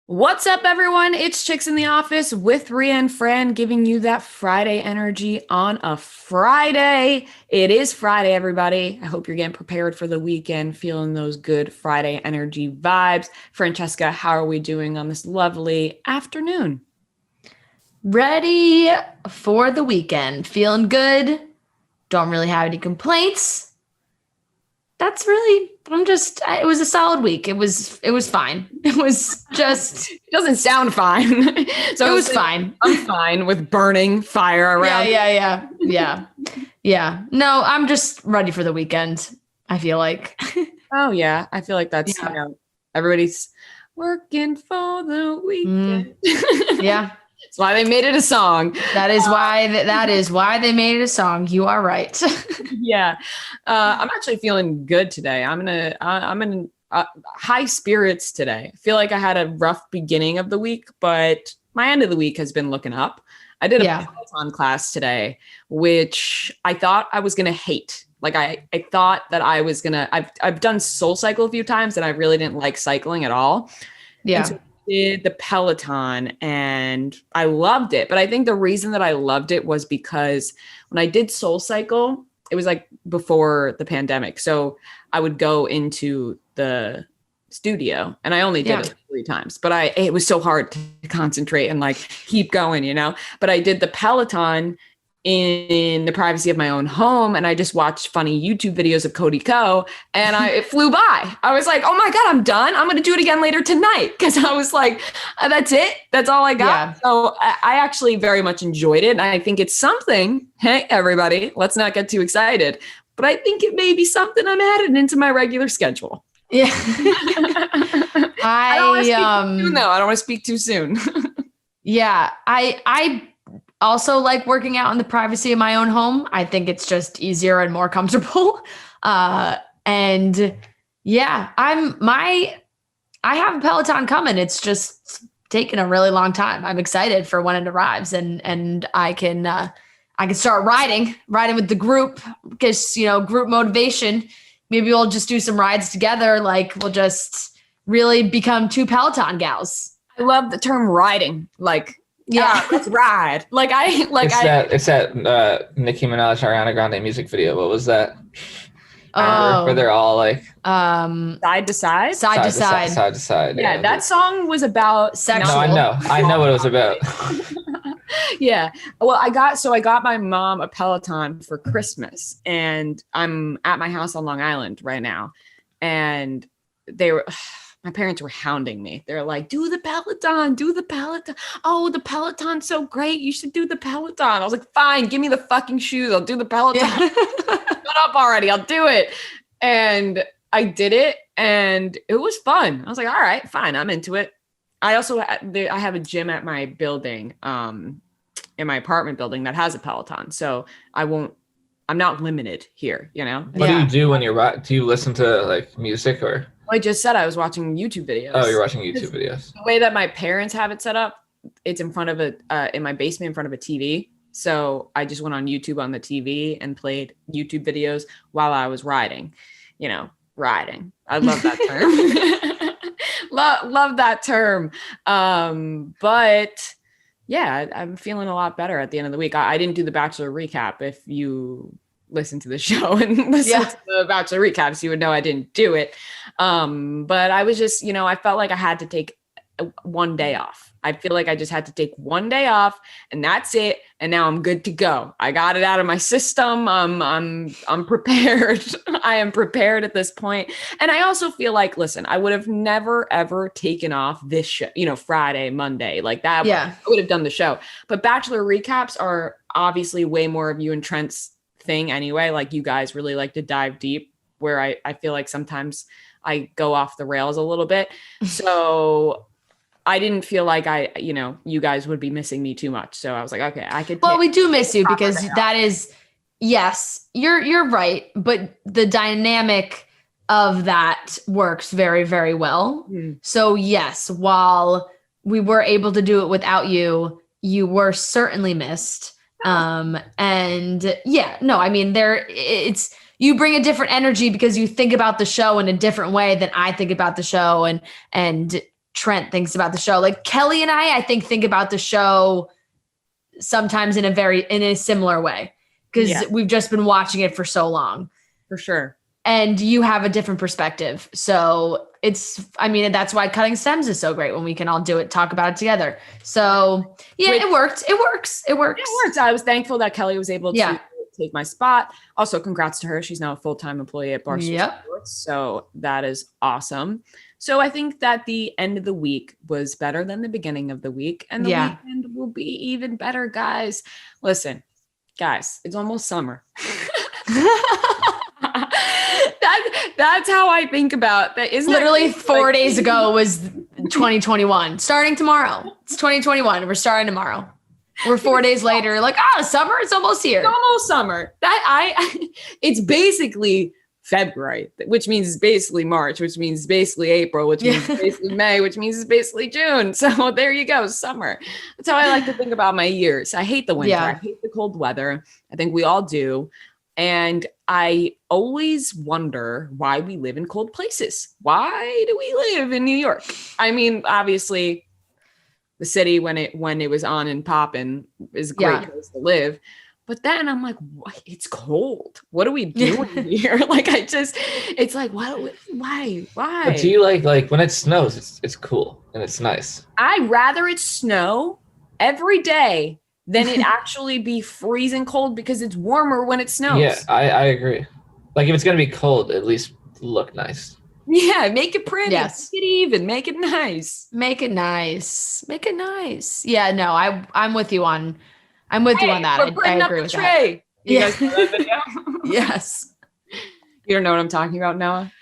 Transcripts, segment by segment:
What's up, everyone? It's Chicks in the Office with Rhea and Fran giving you that Friday energy on a Friday. It is Friday, everybody. I hope you're getting prepared for the weekend, feeling those good Friday energy vibes. Francesca, how are we doing on this lovely afternoon? Ready for the weekend. Feeling good. Don't really have any complaints. It was a solid week. It was fine. It was just, It doesn't sound fine. So it was fine. I'm fine with burning fire around. Yeah. No, I'm just ready for the weekend, I feel like. Oh, yeah. I feel like that's, Yeah. everybody's working for the weekend. Yeah. That's why they made it a song. That is why they made it a song. You are right. Yeah. I'm actually feeling good today. I'm in high spirits today. I feel like I had a rough beginning of the week, but my end of the week has been looking up. I did a Peloton class today, which I thought I was going to hate. Like I thought that I was going to, I've done Soul Cycle a few times and I really didn't like cycling at all. Yeah. And so I did the Peloton and I loved it. But I think the reason that I loved it was because when I did Soul Cycle, it was like before the pandemic. So I would go into the studio and I only did it 3 times, but it was so hard to concentrate and like keep going, but I did the Peloton in the privacy of my own home. And I just watched funny YouTube videos of Cody Ko and it flew by. I was like, oh my God, I'm done. I'm going to do it again later tonight. Cause I was like, that's it. That's all I got. Yeah. So I actually very much enjoyed it. And I think it's something, hey, everybody, let's not get too excited, but I think it may be something I'm adding into my regular schedule. Yeah. I don't want to speak too soon. Yeah. I also like working out in the privacy of my own home. I think it's just easier and more comfortable. And yeah, I have a Peloton coming. It's just taken a really long time. I'm excited for when it arrives and I can start riding with the group because, group motivation. Maybe we'll just do some rides together. Like we'll just really become 2 Peloton gals. I love the term riding. Like, yeah, let's ride. It's that Nicki Minaj Ariana Grande music video. What was that? Where they're all like side to side. Yeah, that song was about sexual. No, I know what it was about. Yeah. Well, I got my mom a Peloton for Christmas and I'm at my house on Long Island right now. And my parents were hounding me. They're like, do the Peloton. Oh, the Peloton's so great. You should do the Peloton. I was like, fine, give me the fucking shoes. I'll do the Peloton. Yeah. Shut up already. I'll do it. And I did it and it was fun. I was like, all right, fine. I'm into it. I also, I have a gym at my building, in my apartment building that has a Peloton. So I'm not limited here, What do you do when do you listen to like music or? I just said I was watching YouTube videos. Oh, you're watching YouTube videos. The way that my parents have it set up, it's in front of in my basement in front of a TV. So I just went on YouTube on the TV and played YouTube videos while I was riding, riding. I love that term. love that term. But yeah, I'm feeling a lot better at the end of the week. I didn't do the Bachelor recap. If you listen to the show and listen to the Bachelor recaps, you would know I didn't do it. But I was just, I felt like I had to take one day off. I feel like I just had to take one day off and that's it. And now I'm good to go. I got it out of my system. I'm prepared. I am prepared at this point. And I also feel like, listen, I would have never, ever taken off this show, Friday, Monday, like that. Yeah. I would have done the show. But Bachelor recaps are obviously way more of you and Trent's thing anyway. Like you guys really like to dive deep, where I feel like sometimes I go off the rails a little bit. So I didn't feel like you guys would be missing me too much. So I was like, okay, I could. Well, we do miss you because that is, yes, you're right. But the dynamic of that works very, very well. Mm. So yes, while we were able to do it without you, you were certainly missed. And yeah, no, I mean, you bring a different energy because you think about the show in a different way than I think about the show. And Trent thinks about the show. Like Kelly and I think about the show sometimes in a similar way because we've just been watching it for so long. For sure. And you have a different perspective. So that's why Cutting Stems is so great when we can all talk about it together. So it worked. It works. It works. It works. I was thankful that Kelly was able to take my spot. Also, congrats to her. She's now a full-time employee at Barstool Sports. So that is awesome. So I think that the end of the week was better than the beginning of the week. And the weekend will be even better, guys. Listen, guys, it's almost summer. That's how I think about that. Isn't literally 4 days ago was 2021. Starting tomorrow. It's 2021. We're starting tomorrow. We're 4 days later. Like, summer. It's almost here. It's almost summer. It's basically February, which means it's basically March, which means it's basically April, which means it's basically May, which means it's basically June. So there you go, summer. That's how I like to think about my years. I hate the winter. I hate the cold weather. I think we all do. And I always wonder why we live in cold places. Why do we live in New York? I mean, obviously, the city when it was on and popping is a great place to live. But then I'm like, what? It's cold. What are we doing here? Like, it's like, why? But do you like when it snows, it's cool and it's nice. I'd rather it snow every day than it actually be freezing cold because it's warmer when it snows. Yeah, I agree. Like if it's going to be cold, at least look nice. Yeah, make it pretty. Yes. Make it even. Make it nice. Make it nice. Make it nice. Yeah, no, I'm with you on that. I agree with that. You guys know that video? Yes. You don't know what I'm talking about, Noah?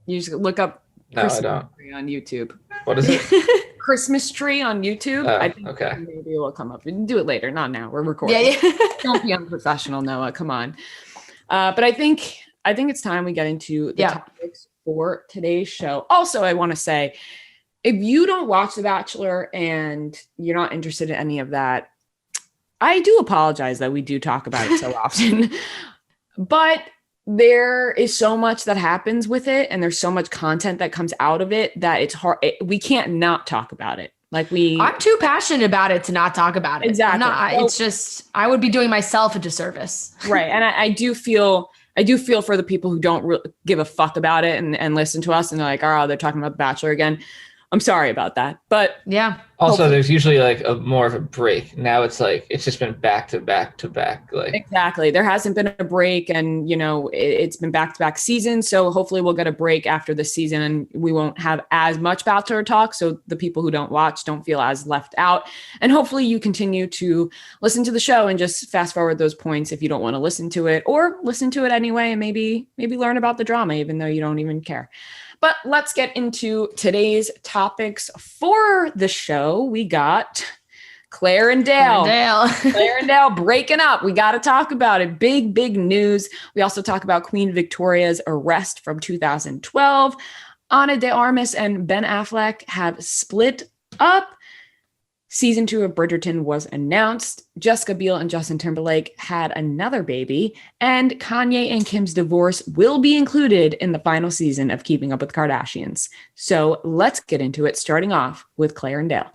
You just look up Christmas tree on YouTube. What is it? Christmas tree on YouTube. Oh, I think okay. Maybe it will come up. We can do it later. Not now. We're recording. Yeah. Don't be unprofessional, Noah. Come on. But I think it's time we get into the topics for today's show. Also, I want to say, if you don't watch The Bachelor and you're not interested in any of that, I do apologize that we do talk about it so often. But there is so much that happens with it, and there's so much content that comes out of it that it's hard. We can't not talk about it. I'm too passionate about it to not talk about it. Exactly. It's just, I would be doing myself a disservice. Right. And I do feel for the people who don't really give a fuck about it and listen to us and they're like, they're talking about The Bachelor again. I'm sorry about that. But yeah. Also, there's usually like more of a break. Now it's like it's just been back to back to back. Like exactly. There hasn't been a break, and it's been back to back seasons. So hopefully we'll get a break after the season and we won't have as much Bachelor talk. So the people who don't watch don't feel as left out. And hopefully you continue to listen to the show and just fast forward those points if you don't want to listen to it, or listen to it anyway and maybe learn about the drama, even though you don't even care. But let's get into today's topics for the show. We got Clare and Dale. Clare and Dale breaking up. We got to talk about it. Big news. We also talk about Queen Victoria's arrest from 2012. Ana de Armas and Ben Affleck have split up. Season 2 of Bridgerton was announced. Jessica Biel and Justin Timberlake had another baby, and Kanye and Kim's divorce will be included in the final season of Keeping Up with Kardashians. So let's get into it, starting off with Clare and Dale.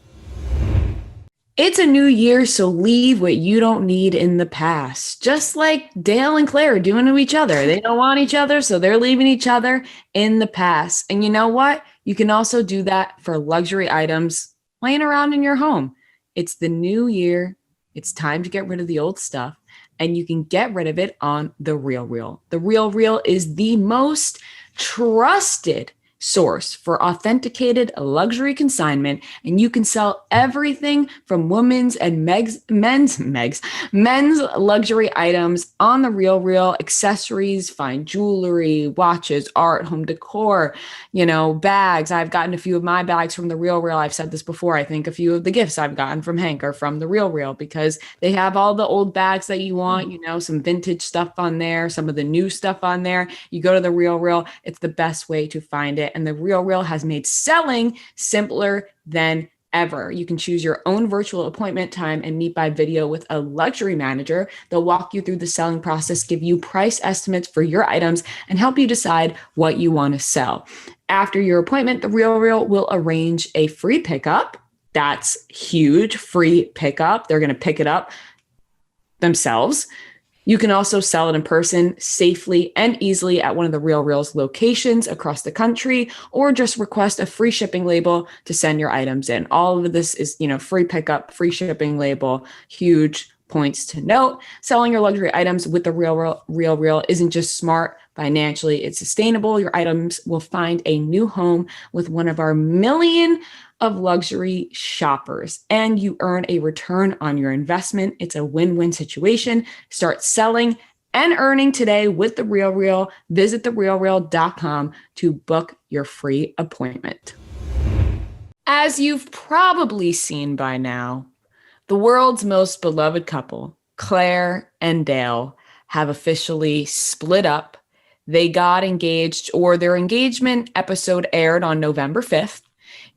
It's a new year, so leave what you don't need in the past. Just like Dale and Clare are doing to each other. They don't want each other, so they're leaving each other in the past. And you know what? You can also do that for luxury items laying around in your home. It's the new year. It's time to get rid of the old stuff, and you can get rid of it on The RealReal. The RealReal is the most trusted source for authenticated luxury consignment, and you can sell everything from women's and men's luxury items on The RealReal. Accessories, fine jewelry, watches, art, home decor, bags. I've gotten a few of my bags from The RealReal. I've said this before. I think a few of the gifts I've gotten from Hank are from The RealReal because they have all the old bags that you want, some vintage stuff on there, some of the new stuff on there. You go to The RealReal. It's the best way to find it. And The RealReal has made selling simpler than ever. You can choose your own virtual appointment time and meet by video with a luxury manager. They'll walk you through the selling process, give you price estimates for your items, and help you decide what you want to sell. After your appointment, The RealReal will arrange a free pickup. That's huge, free pickup. They're going to pick it up themselves. You can also sell it in person safely and easily at one of the RealReal's locations across the country, or just request a free shipping label to send your items in. All of this is, free pickup, free shipping label, huge points to note. Selling your luxury items with the RealReal isn't just smart financially, it's sustainable. Your items will find a new home with one of our million of luxury shoppers, and you earn a return on your investment. It's a win-win situation. Start selling and earning today with The RealReal. Visit therealreal.com to book your free appointment. As you've probably seen by now, the world's most beloved couple, Clare and Dale, have officially split up. They got engaged, or their engagement episode aired on November 5th.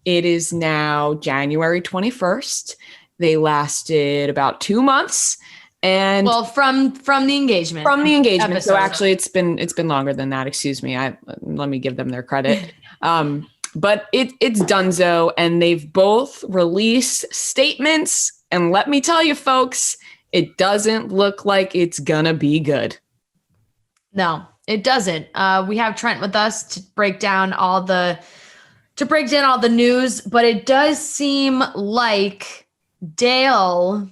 It is now January 21st. They lasted about 2 months. And from the engagement. From the engagement. Episode. So actually it's been longer than that. Excuse me. Let me give them their credit. But it's donezo, and they've both released statements. And let me tell you, folks, it doesn't look like it's gonna be good. No, it doesn't. We have Trent with us to break down all the news, but it does seem like Dale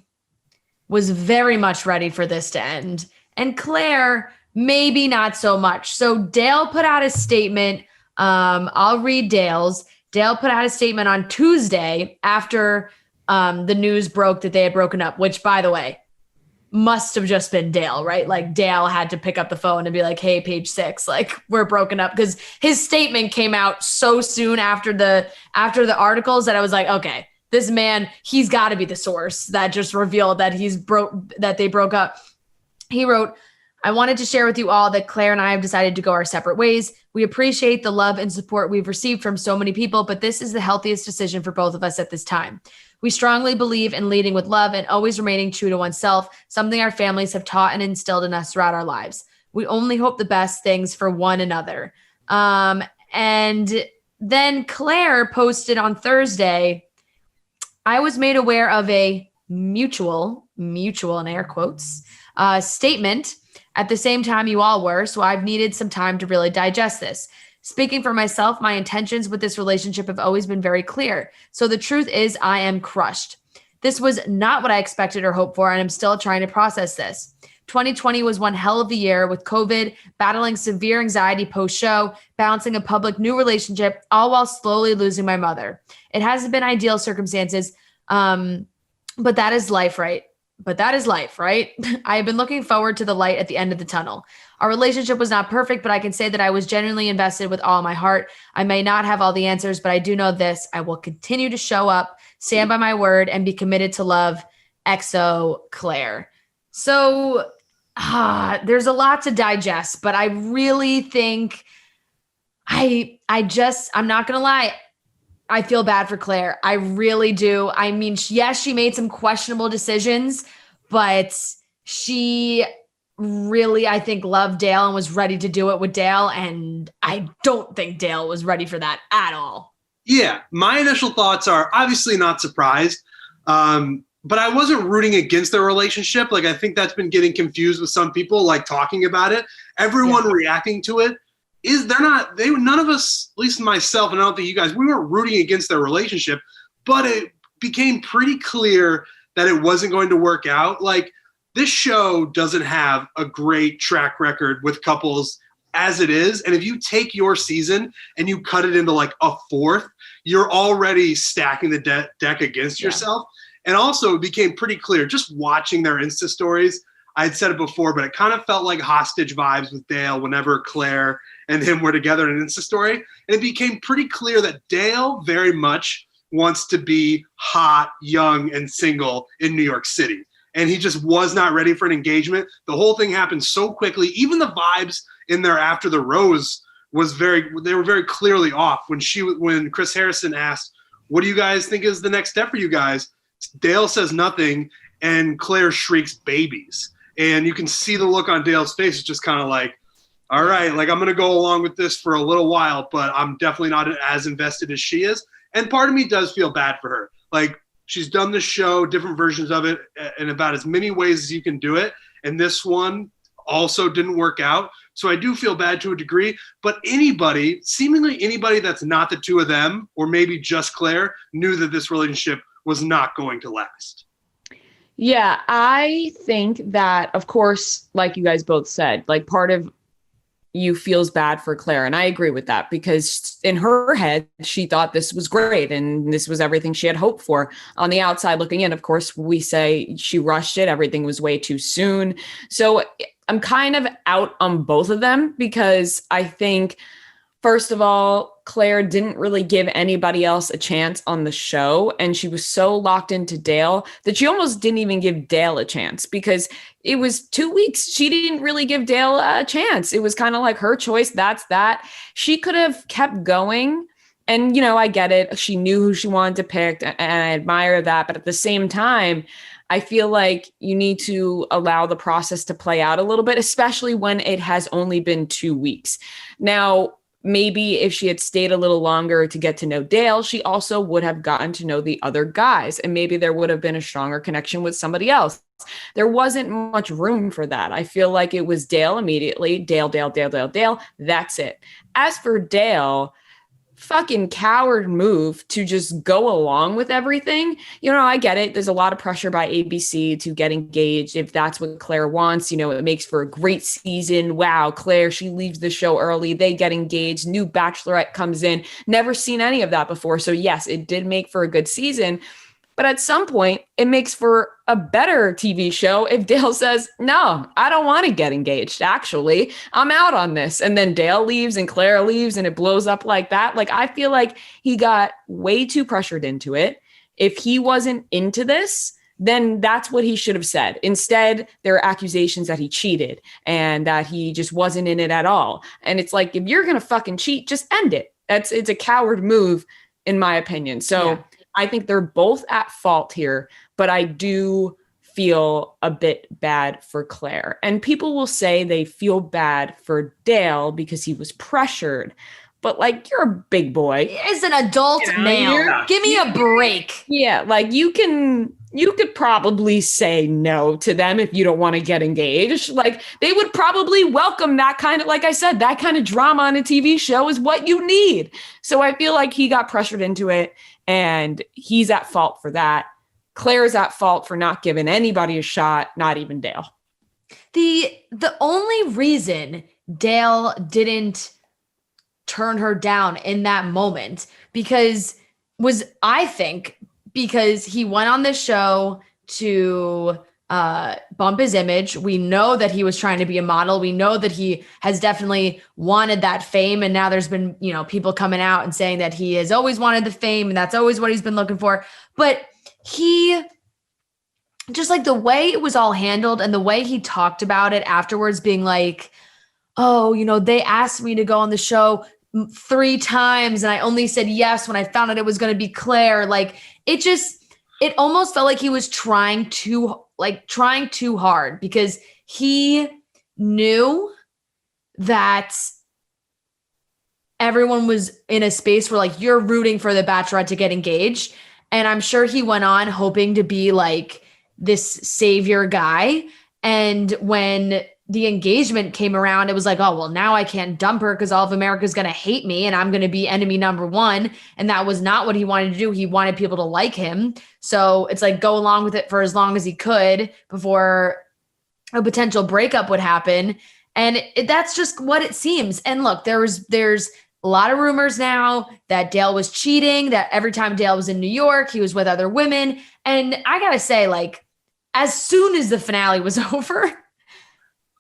was very much ready for this to end, and Clare maybe not so much. So Dale put out a statement. I'll read Dale's. Dale put out a statement on Tuesday after the news broke that they had broken up, which, by the way, must have just been Dale, right? Like Dale had to pick up the phone and be like, hey, Page Six, like we're broken up, because his statement came out so soon after the articles that I was like, okay, this man, he's got to be the source that just revealed that that they broke up. He wrote, I wanted to share with you all that Clare and I have decided to go our separate ways. We appreciate the love and support we've received from so many people, but this is the healthiest decision for both of us at this time. We strongly believe in leading with love and always remaining true to oneself, something our families have taught and instilled in us throughout our lives. We only hope the best things for one another. And then Clare posted on Thursday, I was made aware of a mutual in air quotes, statement at the same time you all were, so I've needed some time to really digest this. Speaking for myself, my intentions with this relationship have always been very clear. So the truth is I am crushed. This was not what I expected or hoped for, and I'm still trying to process this. 2020 was one hell of a year with COVID, battling severe anxiety post-show, balancing a public new relationship, all while slowly losing my mother. It hasn't been ideal circumstances, but that is life, right? I have been looking forward to the light at the end of the tunnel. Our relationship was not perfect, but I can say that I was genuinely invested with all my heart. I may not have all the answers, but I do know this. I will continue to show up, stand by my word, and be committed to love. XO Clare. So there's a lot to digest, but I really think I'm not going to lie. I feel bad for Clare. I really do. I mean, yes, she made some questionable decisions, but she really, I think, loved Dale and was ready to do it with Dale. And I don't think Dale was ready for that at all. Yeah, my initial thoughts are obviously not surprised. But I wasn't rooting against their relationship. Like, I think that's been getting confused with some people, like talking about it. Everyone reacting to it none of us, at least myself, and I don't think you guys, we weren't rooting against their relationship, but it became pretty clear that it wasn't going to work out. Like, this show doesn't have a great track record with couples as it is. And if you take your season and you cut it into like a fourth, you're already stacking the deck against yourself. And also it became pretty clear just watching their Insta stories. I'd said it before, but it kind of felt like hostage vibes with Dale whenever Clare and him were together in an Insta story. And it became pretty clear that Dale very much wants to be hot, young, and single in New York City. And he just was not ready for an engagement. The whole thing happened so quickly. Even the vibes in there after the rose they were very clearly off. When Chris Harrison asked, What do you guys think is the next step for you guys? Dale says nothing, and Clare shrieks babies. And you can see the look on Dale's face. It's just kind of like, all right, like I'm going to go along with this for a little while, but I'm definitely not as invested as she is. And part of me does feel bad for her. Like, she's done the show, different versions of it, in about as many ways as you can do it. And this one also didn't work out. So I do feel bad to a degree. But anybody, seemingly anybody that's not the two of them, or maybe just Clare, knew that this relationship was not going to last. Yeah, I think that, of course, like you guys both said, like part of you feels bad for Clare. And I agree with that, because in her head, she thought this was great and this was everything she had hoped for. On the outside looking in, of course, we say she rushed it. Everything was way too soon. So I'm kind of out on both of them, because I think, first of all, Clare didn't really give anybody else a chance on the show. And she was so locked into Dale that she almost didn't even give Dale a chance, because it was 2 weeks. She didn't really give Dale a chance. It was kind of like her choice. That's that. She could have kept going. And, I get it. She knew who she wanted to pick, and I admire that. But at the same time, I feel like you need to allow the process to play out a little bit, especially when it has only been 2 weeks. Now, maybe if she had stayed a little longer to get to know Dale, she also would have gotten to know the other guys, and maybe there would have been a stronger connection with somebody else. There wasn't much room for that. I feel like it was Dale immediately. Dale. That's it. As for Dale, fucking coward move to just go along with everything. I get it. There's a lot of pressure by ABC to get engaged. If that's what Clare wants, it makes for a great season. Wow, Clare, she leaves the show early. They get engaged. New bachelorette comes in. Never seen any of that before. So yes, it did make for a good season. But at some point, it makes for a better TV show if Dale says, no, I don't want to get engaged. Actually, I'm out on this. And then Dale leaves and Clare leaves and it blows up like that. Like, I feel like he got way too pressured into it. If he wasn't into this, then that's what he should have said. Instead, there are accusations that he cheated and that he just wasn't in it at all. And it's like, if you're going to fucking cheat, just end it. It's a coward move, in my opinion. So yeah. I think they're both at fault here, but I do feel a bit bad for Clare. And people will say they feel bad for Dale because he was pressured. But like, you're a big boy. As an adult male, give me a break. Yeah, like you could probably say no to them if you don't want to get engaged. Like, they would probably welcome that kind of, like I said, that kind of drama on a TV show is what you need. So I feel like he got pressured into it. And he's at fault for that. Claire's at fault for not giving anybody a shot, not even Dale. The only reason Dale didn't turn her down in that moment was, I think, because he went on this show to bump his image. We know that he was trying to be a model. We know that he has definitely wanted that fame. And now there's been, people coming out and saying that he has always wanted the fame and that's always what he's been looking for. But he, just like the way it was all handled and the way he talked about it afterwards, being like, oh, they asked me to go on the show 3 times and I only said yes when I found out it was going to be Clare. Like, it almost felt like he was trying too hard, because he knew that everyone was in a space where, like, you're rooting for the Bachelorette to get engaged. And I'm sure he went on hoping to be like this savior guy. And when the engagement came around, it was like, oh, well, now I can't dump her because all of America's going to hate me and I'm going to be enemy number one. And that was not what he wanted to do. He wanted people to like him. So it's like, go along with it for as long as he could before a potential breakup would happen. And that's just what it seems. And look, there's a lot of rumors now that Dale was cheating, that every time Dale was in New York, he was with other women. And I got to say, like, as soon as the finale was over,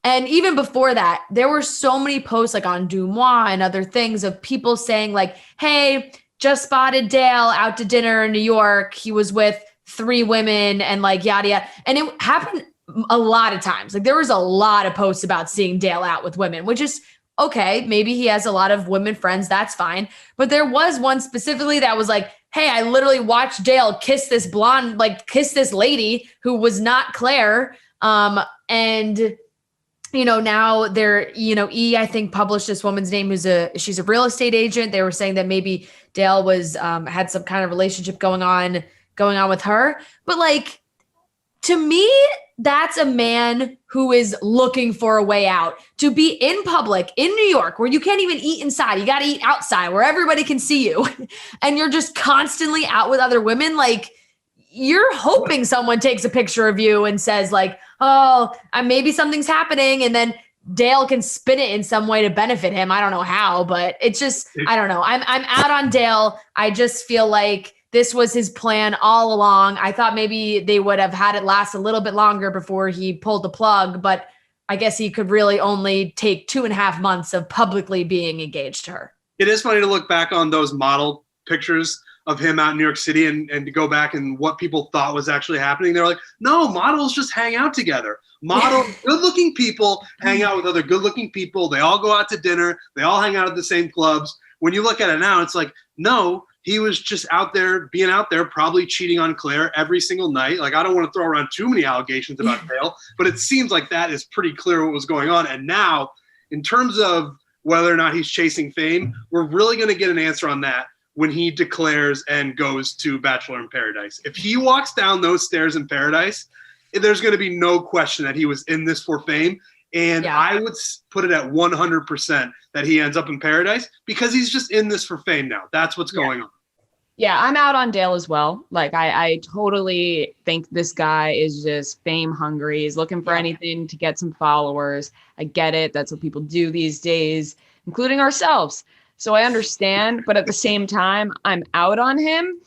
and even before that, there were so many posts like on Dumois and other things of people saying like, hey, just spotted Dale out to dinner in New York. He was with 3 women and like yada, yada. And it happened a lot of times. Like, there was a lot of posts about seeing Dale out with women, which is okay. Maybe he has a lot of women friends. That's fine. But there was one specifically that was like, hey, I literally watched Dale kiss this lady who was not Claire. And now they're, I think published this woman's name she's a real estate agent. They were saying that maybe Dale was, had some kind of relationship going on with her. But like, to me, that's a man who is looking for a way out. To be in public in New York where you can't even eat inside, you got to eat outside where everybody can see you. And you're just constantly out with other women. Like, you're hoping someone takes a picture of you and says like, oh, maybe something's happening. And then Dale can spin it in some way to benefit him. I don't know how, but it's just, I don't know. I'm out on Dale. I just feel like this was his plan all along. I thought maybe they would have had it last a little bit longer before he pulled the plug, but I guess he could really only take 2.5 months of publicly being engaged to her. It is funny to look back on those model pictures of him out in New York City and to go back and what people thought was actually happening. They're like, no, models just hang out together. Good-looking people hang out with other good-looking people. They all go out to dinner. They all hang out at the same clubs. When you look at it now, it's like, no, he was just being out there, probably cheating on Claire every single night. Like, I don't want to throw around too many allegations about Dale, but it seems like that is pretty clear what was going on. And now, in terms of whether or not he's chasing fame, we're really going to get an answer on that when he declares and goes to Bachelor in Paradise. If he walks down those stairs in Paradise, there's going to be no question that he was in this for fame. And I would put it at 100% that he ends up in Paradise because he's just in this for fame now. That's what's going on. Yeah, I'm out on Dale as well. Like, I totally think this guy is just fame hungry. He's looking for anything to get some followers. I get it. That's what people do these days, including ourselves. So I understand. But at the same time, I'm out on him.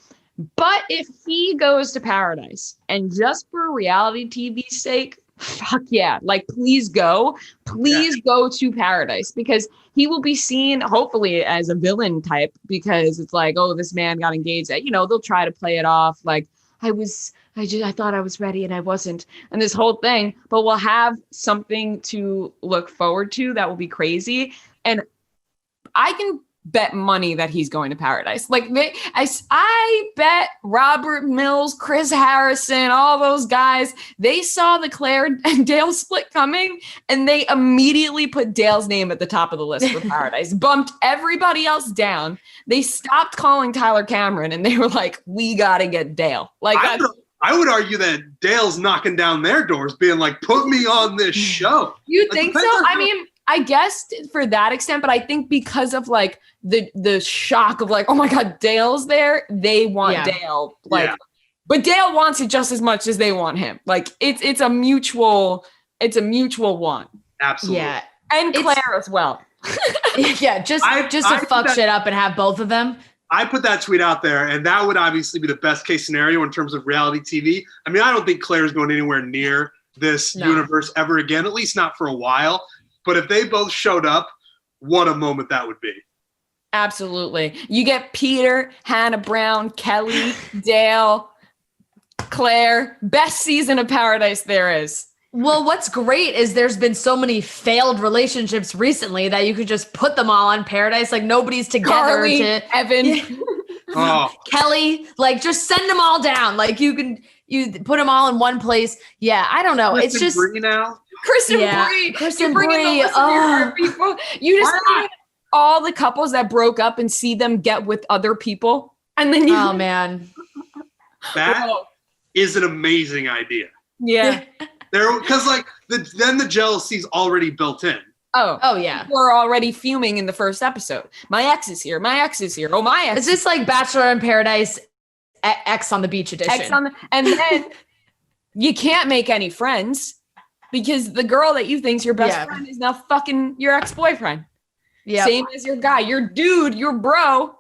But if he goes to Paradise and just for reality TV's sake, fuck yeah. Like, please go. Please go to Paradise because he will be seen hopefully as a villain type because it's like, oh, this man got engaged. They'll try to play it off like I thought I was ready and I wasn't. And this whole thing, but we'll have something to look forward to that will be crazy. And I can bet money that he's going to Paradise. Like, I bet Robert Mills, Chris Harrison, all those guys, they saw the Claire and Dale split coming and they immediately put Dale's name at the top of the list for Paradise, bumped everybody else down. They stopped calling Tyler Cameron and they were like, we got to get Dale. Like, I would argue that Dale's knocking down their doors being like, put me on this show. You think so? I mean, I guess for that extent, but I think because of like the shock of like, oh my God, Dale's there. They want Dale. But Dale wants it just as much as they want him. Like it's a mutual want. Absolutely. Yeah. And Claire as well. Just to fuck shit up and have both of them. I put that tweet out there, and that would obviously be the best case scenario in terms of reality TV. I mean, I don't think Claire's going anywhere near this universe ever again, at least not for a while. But if they both showed up, what a moment that would be. Absolutely. You get Peter, Hannah Brown, Kelly, Dale, Claire. Best season of Paradise there is. Well, what's great is there's been so many failed relationships recently that you could just put them all on Paradise. Like nobody's together. Carly, Evan. Kelly, like just send them all down. Like you put them all in one place. Yeah, I don't know. Kristen it's just Brie now. Kristen Brie. Kristen Brie. People. You just see all the couples that broke up and see them get with other people. And then oh man. That is an amazing idea. Yeah. Because like then the jealousy's already built in. Oh yeah. We're already fuming in the first episode. My ex is here. My ex is here. Oh, my ex. Is this like Bachelor in Paradise X on the Beach edition? And then you can't make any friends because the girl that you think's your best friend is now fucking your ex-boyfriend. Yeah. Same as your guy, your dude, your bro,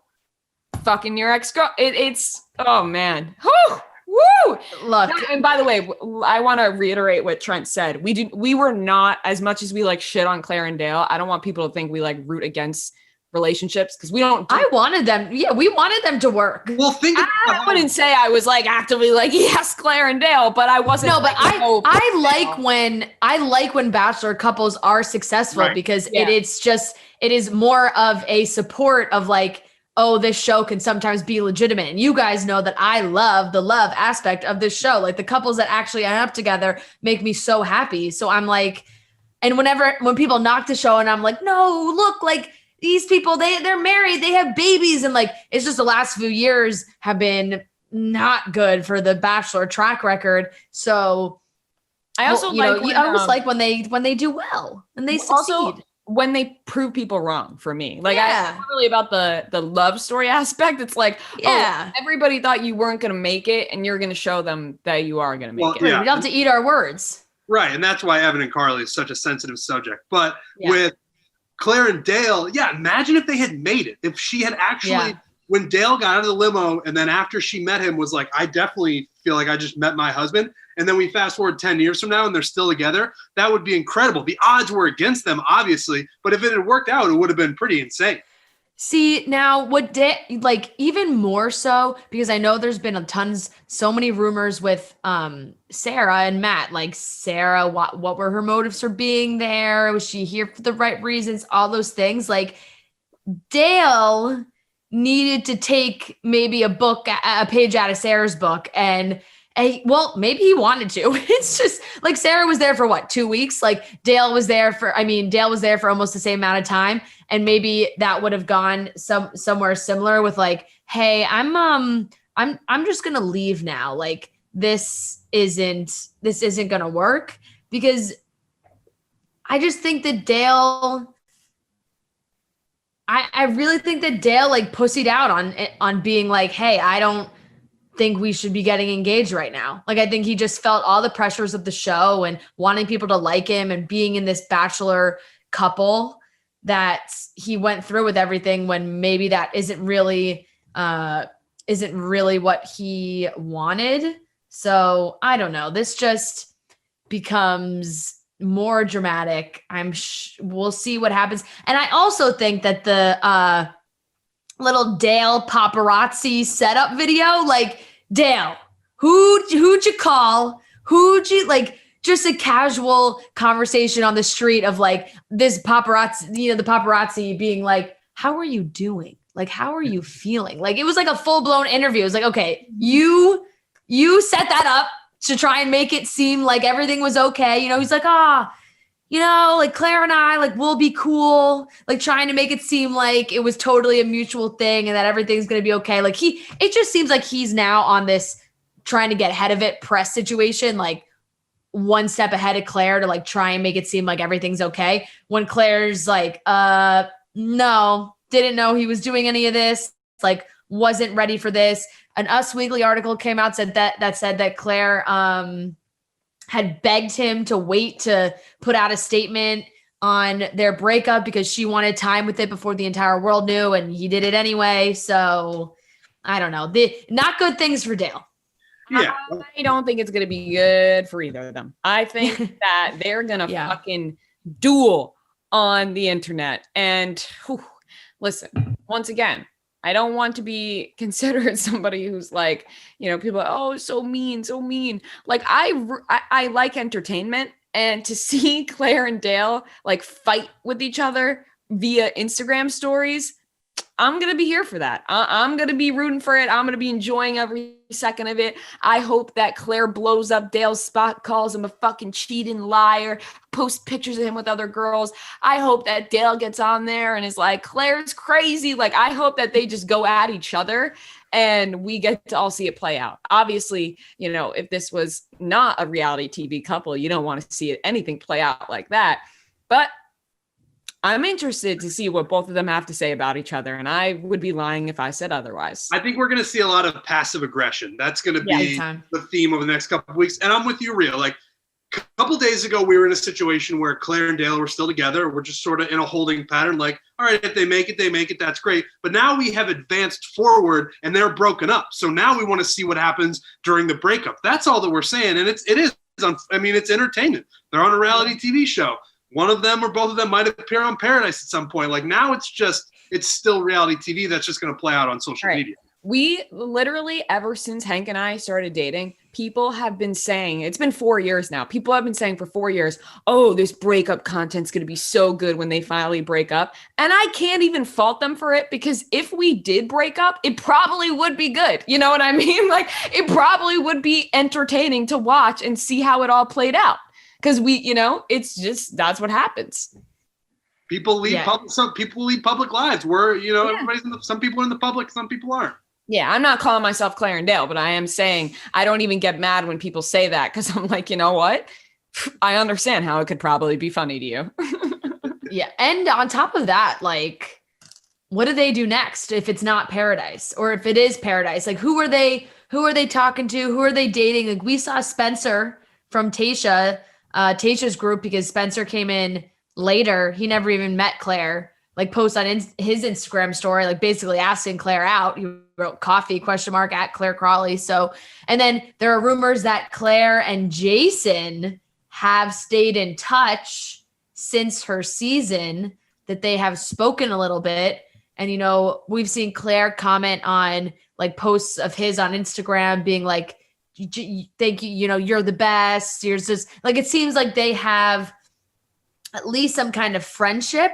fucking your ex-girl. It's oh man. Whew. Woo! Look, and by the way, I want to reiterate what Trent said. We were not, as much as we like shit on Claire and Dale. I don't want people to think we like root against relationships because we don't. I wanted them. Yeah, we wanted them to work. Well, I wouldn't say I was like actively like yes, Claire and Dale, but I wasn't. No, but I like when Bachelor couples are successful because it is more of a support of like oh, this show can sometimes be legitimate. And you guys know that I love the love aspect of this show. Like the couples that actually end up together make me so happy. So I'm like, and when people knock the show and I'm like, no, look, like these people, they're married, they have babies. And like, it's just the last few years have been not good for the Bachelor track record. So I also I always like when they do well and they succeed. Also, when they prove people wrong for me. Like I'm not really about the love story aspect. It's like, everybody thought you weren't going to make it and you're going to show them that you are going to make it. Yeah. We don't have to eat our words. Right. And that's why Evan and Carly is such a sensitive subject. But with Clare and Dale, imagine if they had made it. If she had actually, when Dale got out of the limo and then after she met him was like, I definitely feel like I just met my husband. And then we fast forward 10 years from now and they're still together. That would be incredible. The odds were against them, obviously. But if it had worked out, it would have been pretty insane. See, now even more so, because I know there's been so many rumors with Sarah and Matt. Like Sarah, what were her motives for being there? Was she here for the right reasons? All those things. Like Dale needed to take maybe a page out of Sarah's book and maybe he wanted to. It's just like Sarah was there for 2 weeks? Like Dale was there for almost the same amount of time. And maybe that would have gone somewhere similar with like, hey, I'm just going to leave now. Like this isn't going to work, because I just think that Dale, I really think that Dale like pussied out on being like, hey, I don't think we should be getting engaged right now. Like, I think he just felt all the pressures of the show and wanting people to like him and being in this Bachelor couple that he went through with everything, when maybe that isn't really what he wanted. So I don't know. This just becomes more dramatic. We'll see what happens. And I also think that the little Dale paparazzi setup video, like, Dale, who'd you call? Who'd you like? Just a casual conversation on the street of like this paparazzi, the paparazzi being like, how are you doing? Like, how are you feeling? Like, it was like a full blown interview. It was like, okay, you set that up to try and make it seem like everything was okay. He's like, like Claire and I, like, we'll be cool, like trying to make it seem like it was totally a mutual thing and that everything's going to be okay. Like it just seems like he's now on this trying to get ahead of it press situation, like one step ahead of Claire to like try and make it seem like everything's okay. When Claire's like, no, didn't know he was doing any of this, like wasn't ready for this. An Us Weekly article came out, said that Claire, had begged him to wait to put out a statement on their breakup because she wanted time with it before the entire world knew, and he did it anyway. So I don't know. Not good things for Dale. Yeah. I don't think it's going to be good for either of them. I think that they're going to fucking duel on the internet. And listen, once again, I don't want to be considered somebody who's like, people are, oh, so mean. Like I like entertainment, and to see Claire and Dale like fight with each other via Instagram stories, I'm going to be here for that. I'm going to be rooting for it. I'm going to be enjoying every second of it. I hope that Claire blows up Dale's spot, calls him a fucking cheating liar, posts pictures of him with other girls. I hope that Dale gets on there and is like, Claire's crazy. Like, I hope that they just go at each other and we get to all see it play out. Obviously, if this was not a reality TV couple, you don't want to see anything play out like that. But I'm interested to see what both of them have to say about each other, and I would be lying if I said otherwise. I think we're going to see a lot of passive aggression. That's going to be the theme over the next couple of weeks. And I'm with you, Rhea. Like, a couple days ago, we were in a situation where Claire and Dale were still together. We're just sort of in a holding pattern. Like, all right, if they make it, they make it. That's great. But now we have advanced forward, and they're broken up. So now we want to see what happens during the breakup. That's all that we're saying. And it's entertainment. They're on a reality TV show. One of them or both of them might appear on Paradise at some point. Like, now it's still reality TV that's just going to play out on social media. We literally, ever since Hank and I started dating, people have been saying, it's been 4 years now. People have been saying for 4 years, oh, this breakup content's going to be so good when they finally break up. And I can't even fault them for it, because if we did break up, it probably would be good. You know what I mean? Like, it probably would be entertaining to watch and see how it all played out. Because it's just, that's what happens. People lead some people lead public lives where, everybody's some people are in the public, some people aren't. Yeah, I'm not calling myself Clare Dale, but I am saying I don't even get mad when people say that, because I'm like, you know what? I understand how it could probably be funny to you. Yeah. And on top of that, like, what do they do next if it's not Paradise? Or if it is Paradise? Like, who are they talking to? Who are they dating? Like, we saw Spencer from Tayshia's group, because Spencer came in later. He never even met Claire. Like, post on his Instagram story, like basically asking Claire out. He wrote coffee ? At Claire Crawley. So, and then there are rumors that Claire and Jason have stayed in touch since her season, that they have spoken a little bit. And, we've seen Claire comment on like posts of his on Instagram being like, thank you, you're the best. You're just like, it seems like they have at least some kind of friendship.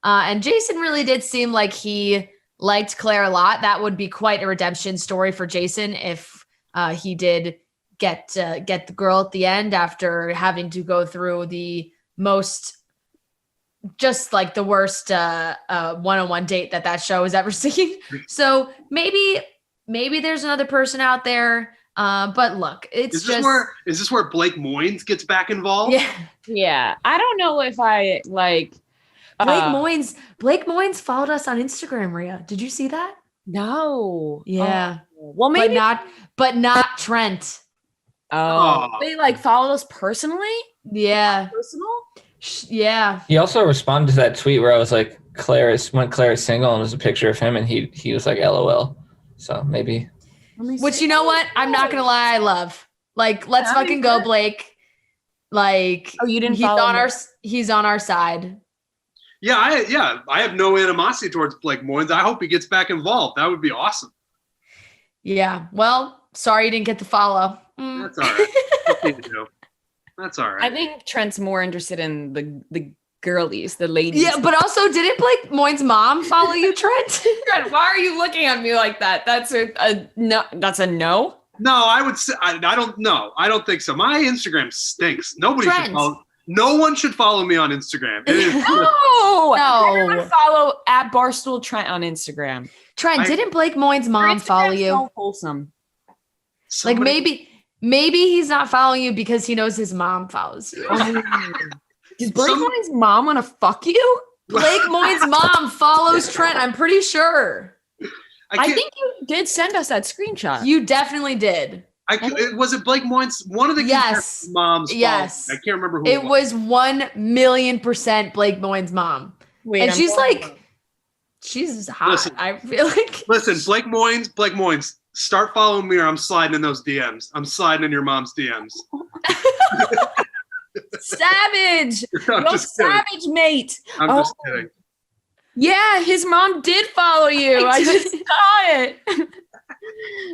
And Jason really did seem like he liked Claire a lot. That would be quite a redemption story for Jason if he did get the girl at the end after having to go through the most, just like the worst one-on-one date that show has ever seen. So maybe there's another person out there. But look, is this where Blake Moynes gets back involved? Yeah. I don't know if I like. Blake Moynes followed us on Instagram, Rhea. Did you see that? No. Yeah. Well, maybe but not Trent. Oh. They like followed us personally? Yeah. Personal? Yeah. He also responded to that tweet where I was like, Claire is single, and there's a picture of him, and he was like, LOL. So maybe. Which, you know what? I'm not gonna lie, I love. Like, let's fucking go, Blake. Like, you didn't follow he's on our side. Yeah, I have no animosity towards Blake Moynes. I hope he gets back involved. That would be awesome. Yeah. Well, sorry you didn't get the follow. That's all right. That's all right. I think Trent's more interested in the girlies, the ladies. Yeah, but also, didn't Blake Moynes' mom follow you, Trent? Trent, why are you looking at me like that? That's a no. That's a no. No, I would say I don't know. I don't think so. My Instagram stinks. Nobody should follow. No one should follow me on Instagram. It is no. Everyone follow at Barstool Trent on Instagram. Trent, didn't Blake Moynes' mom follow you? So wholesome. Like maybe he's not following you because he knows his mom follows you. Does Blake Moynes' mom want to fuck you? Blake Moynes' mom follows Trent. I'm pretty sure. I think you did send us that screenshot. You definitely did. Was it Blake Moynes? One of the moms. Yes. I can't remember who it was. 1,000,000% Blake Moynes' mom. Wait, and she's hot. Listen, I feel like. Listen, Blake Moynes, start following me or I'm sliding in those DMs. I'm sliding in your mom's DMs. Savage. Yo, savage, mate. I'm just kidding. Yeah, his mom did follow you. I just saw it.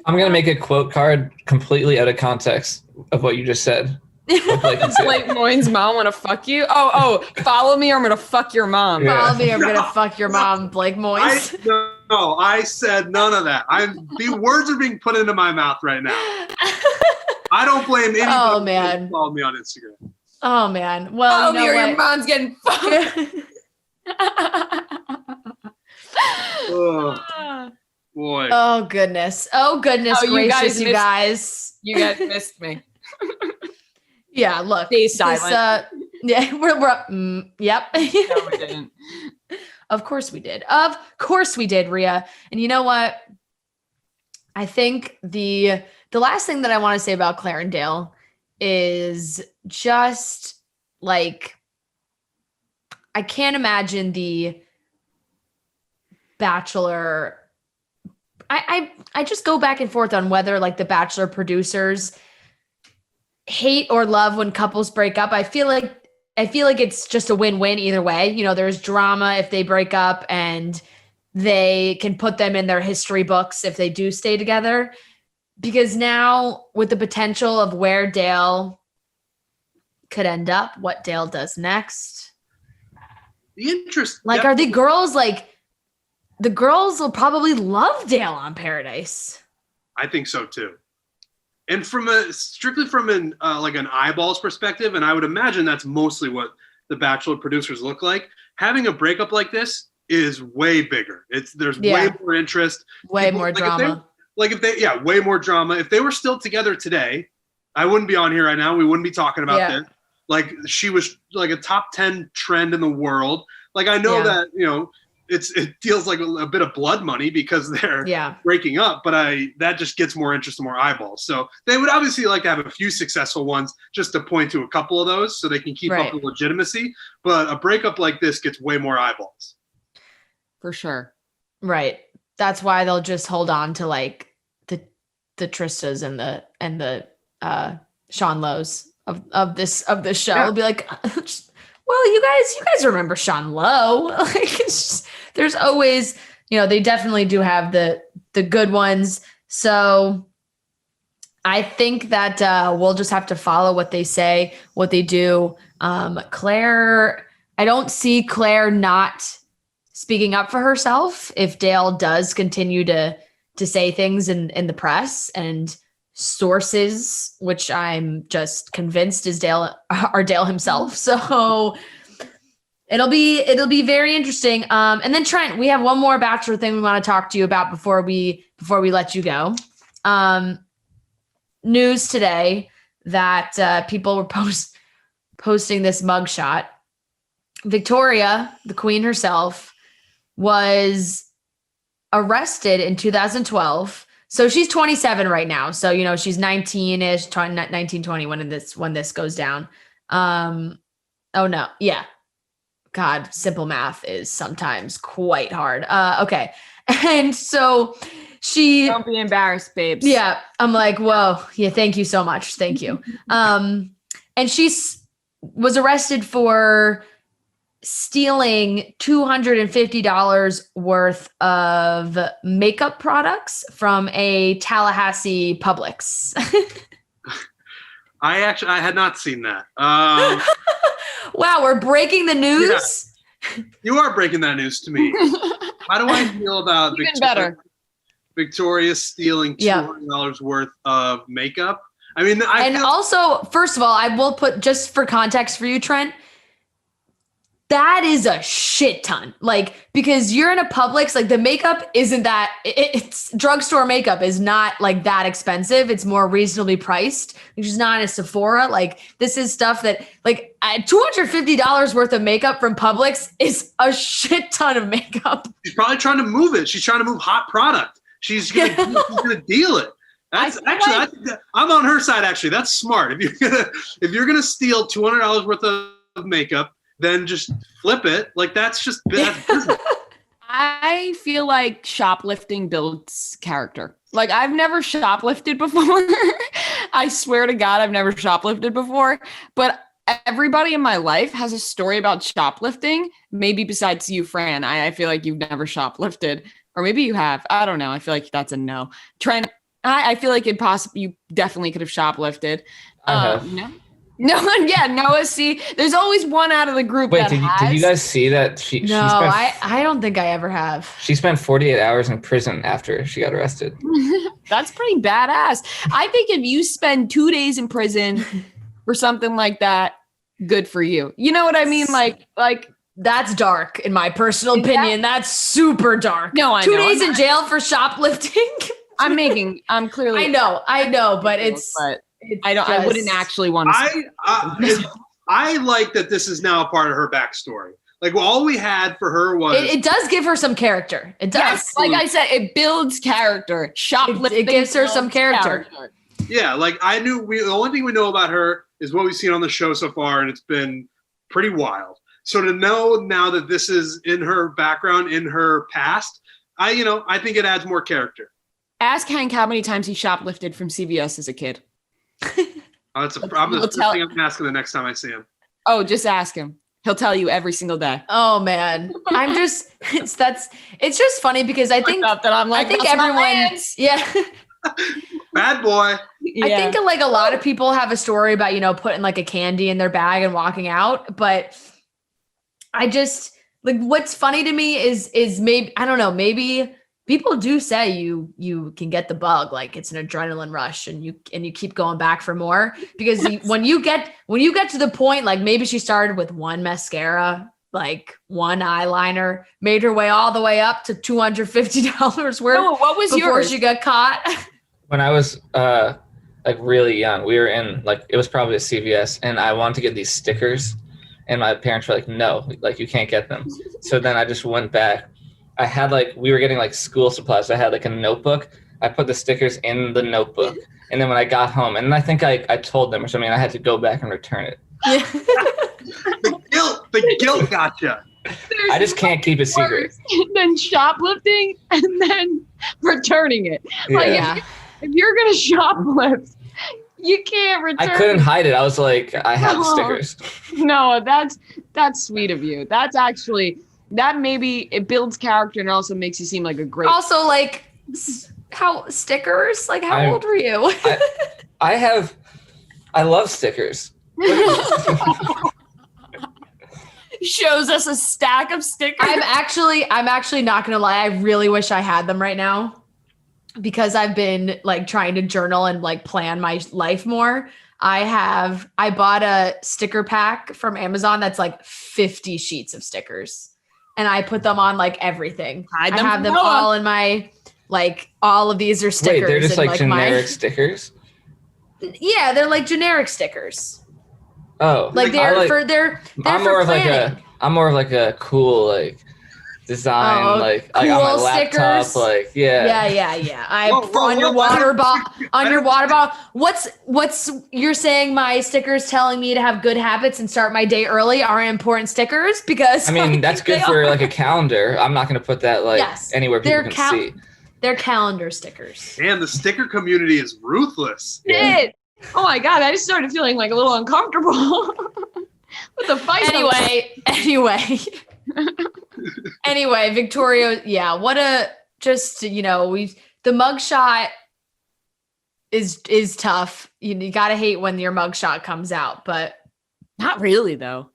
I'm going to make a quote card completely out of context of what you just said. Blake Moynes' mom want to fuck you? Oh, follow me or I'm going to fuck your mom. Yeah. Follow me or I'm going to fuck your mom, Blake Moynes. No, I said none of that. The words are being put into my mouth right now. I don't blame anybody who followed me on Instagram. Oh, man. Well, your mom's getting fucked. Boy. Oh goodness gracious, you guys. You guys missed me. Yeah, look. Stay silent. Yeah, we're yep. No, we didn't. Of course we did, Rhea. And you know what? I think the last thing that I want to say about Clare and Dale is just like, I can't imagine the Bachelor. I just go back and forth on whether like the Bachelor producers hate or love when couples break up. I feel like it's just a win-win either way. You know, there's drama if they break up and they can put them in their history books if they do stay together. Because now with the potential of where Dale could end up, what Dale does next. The interest. Like, are the girls the girls will probably love Dale on Paradise. I think so too. And strictly from an eyeballs perspective, and I would imagine that's mostly what the Bachelor producers look like. Having a breakup like this is way bigger. There's way more interest, way more drama. Way more drama. If they were still together today, I wouldn't be on here right now. We wouldn't be talking about this. Like, she was like a top 10 trend in the world. Like, I know that, it feels like a bit of blood money because they're breaking up, but that just gets more interest and more eyeballs. So they would obviously like to have a few successful ones just to point to a couple of those so they can keep up the legitimacy. But a breakup like this gets way more eyeballs. For sure. Right. That's why they'll just hold on to like the Tristas and the Sean Lowe's of this show. It'll be like, well, you guys remember Sean Lowe. Like, it's just, there's always, they definitely do have the good ones. So I think that we'll just have to follow what they say, what they do. Clare, I don't see Clare not speaking up for herself if Dale does continue to say things in the press, and sources, which I'm just convinced is Dale himself. So it'll be very interesting. And then Trent, we have one more Bachelor thing we want to talk to you about before we let you go. News today that people were posting this mugshot. Victoria, the queen herself, was arrested in 2012. So she's 27 right now. So, she's 19-ish, 19, 20 when this goes down. Oh no. Yeah. God, simple math is sometimes quite hard. Okay. And so don't be embarrassed, babes. Yeah. I'm like, whoa. Yeah. Thank you so much. Thank you. And she was arrested for stealing $250 worth of makeup products from a Tallahassee Publix. I had not seen that. Wow, we're breaking the news. Yeah. You are breaking that news to me. How do I feel about Victoria stealing $200 worth of makeup? I mean, also, first of all, I will put, just for context for you, Trent, that is a shit ton. Like, because you're in a Publix, like the makeup isn't that, it's drugstore makeup is not like that expensive. It's more reasonably priced, which is not a Sephora. Like, this is stuff that like $250 worth of makeup from Publix is a shit ton of makeup. She's probably trying to move it. She's trying to move hot product. She's gonna deal it. That's actually, I'm on her side. Actually, that's smart. If you're gonna steal $200 worth of makeup, then just flip it. Like, that's business. I feel like shoplifting builds character. Like, I've never shoplifted before. I swear to God, I've never shoplifted before. But everybody in my life has a story about shoplifting. Maybe besides you, Fran. I feel like you've never shoplifted. Or maybe you have. I don't know. I feel like that's a no. Trent, I feel like you definitely could have shoplifted. I have. No, yeah, Noah. See, there's always one out of the group. Wait, did you guys see that? I don't think I ever have. She spent 48 hours in prison after she got arrested. That's pretty badass. I think if you spend 2 days in prison for something like that, good for you. You know what I mean? Like that's dark in my personal opinion. That's super dark. No, I 2 know. days in jail for shoplifting. I'm clearly. I know, but I wouldn't actually want to. I like that this is now a part of her backstory. Like, all we had for her was it does give her some character. It does. Yes, like I said, it builds character. Shoplifting. It gives her some character. Yeah, like the only thing we know about her is what we've seen on the show so far, and it's been pretty wild. So to know now that this is in her background, in her past, I think it adds more character. Ask Hank how many times he shoplifted from CVS as a kid. That's the first thing I'm asking the next time I see him. Oh, just ask him. He'll tell you every single day. Oh man. It's just funny because I think everyone, yeah. Bad boy. Yeah. I think like a lot of people have a story about, putting like a candy in their bag and walking out. But I just like, what's funny to me is maybe, I don't know, maybe people do say you can get the bug, like it's an adrenaline rush and you keep going back for more because when you get to the point, like maybe she started with one mascara, like one eyeliner, made her way all the way up to $250 worth. No, what was before yours? she got caught? When I was like really young, we were in like, it was probably a CVS, and I wanted to get these stickers, and my parents were like, no, like you can't get them. So then I just went back. I had like, we were getting like school supplies. So I had like a notebook. I put the stickers in the notebook. And then when I got home, and I think I told them or something, I had to go back and return it. Yeah. The guilt gotcha. I just can't keep a secret. Then shoplifting and then returning it. Like, Yeah. if you're going to shoplift, you can't return I couldn't hide it. I was like, I have the stickers. No, that's sweet of you. That's actually, that maybe it builds character and also makes you seem like a great. Also, like, how stickers? Like, how old were you? I love stickers. Shows us a stack of stickers. I'm actually not gonna lie. I really wish I had them right now because I've been like trying to journal and like plan my life more. I bought a sticker pack from Amazon that's like 50 sheets of stickers. And I put them on like everything. I have them all in my, like, all of these are stickers. Wait, they're just like generic stickers? Yeah, they're like generic stickers. Oh, like they're for I'm more of like a cool like design, like cool on my laptop, stickers. Like yeah. On your water bottle. What's you're saying? My stickers telling me to have good habits and start my day early are important stickers because I mean that's good for like a calendar. I'm not going to put that like anywhere people can see. They're calendar stickers. Man, the sticker community is ruthless. Yeah. Oh my God, I just started feeling like a little uncomfortable with the fight. Anyway, Victoria, yeah, what a the mugshot is tough. You gotta hate when your mugshot comes out, but not really though.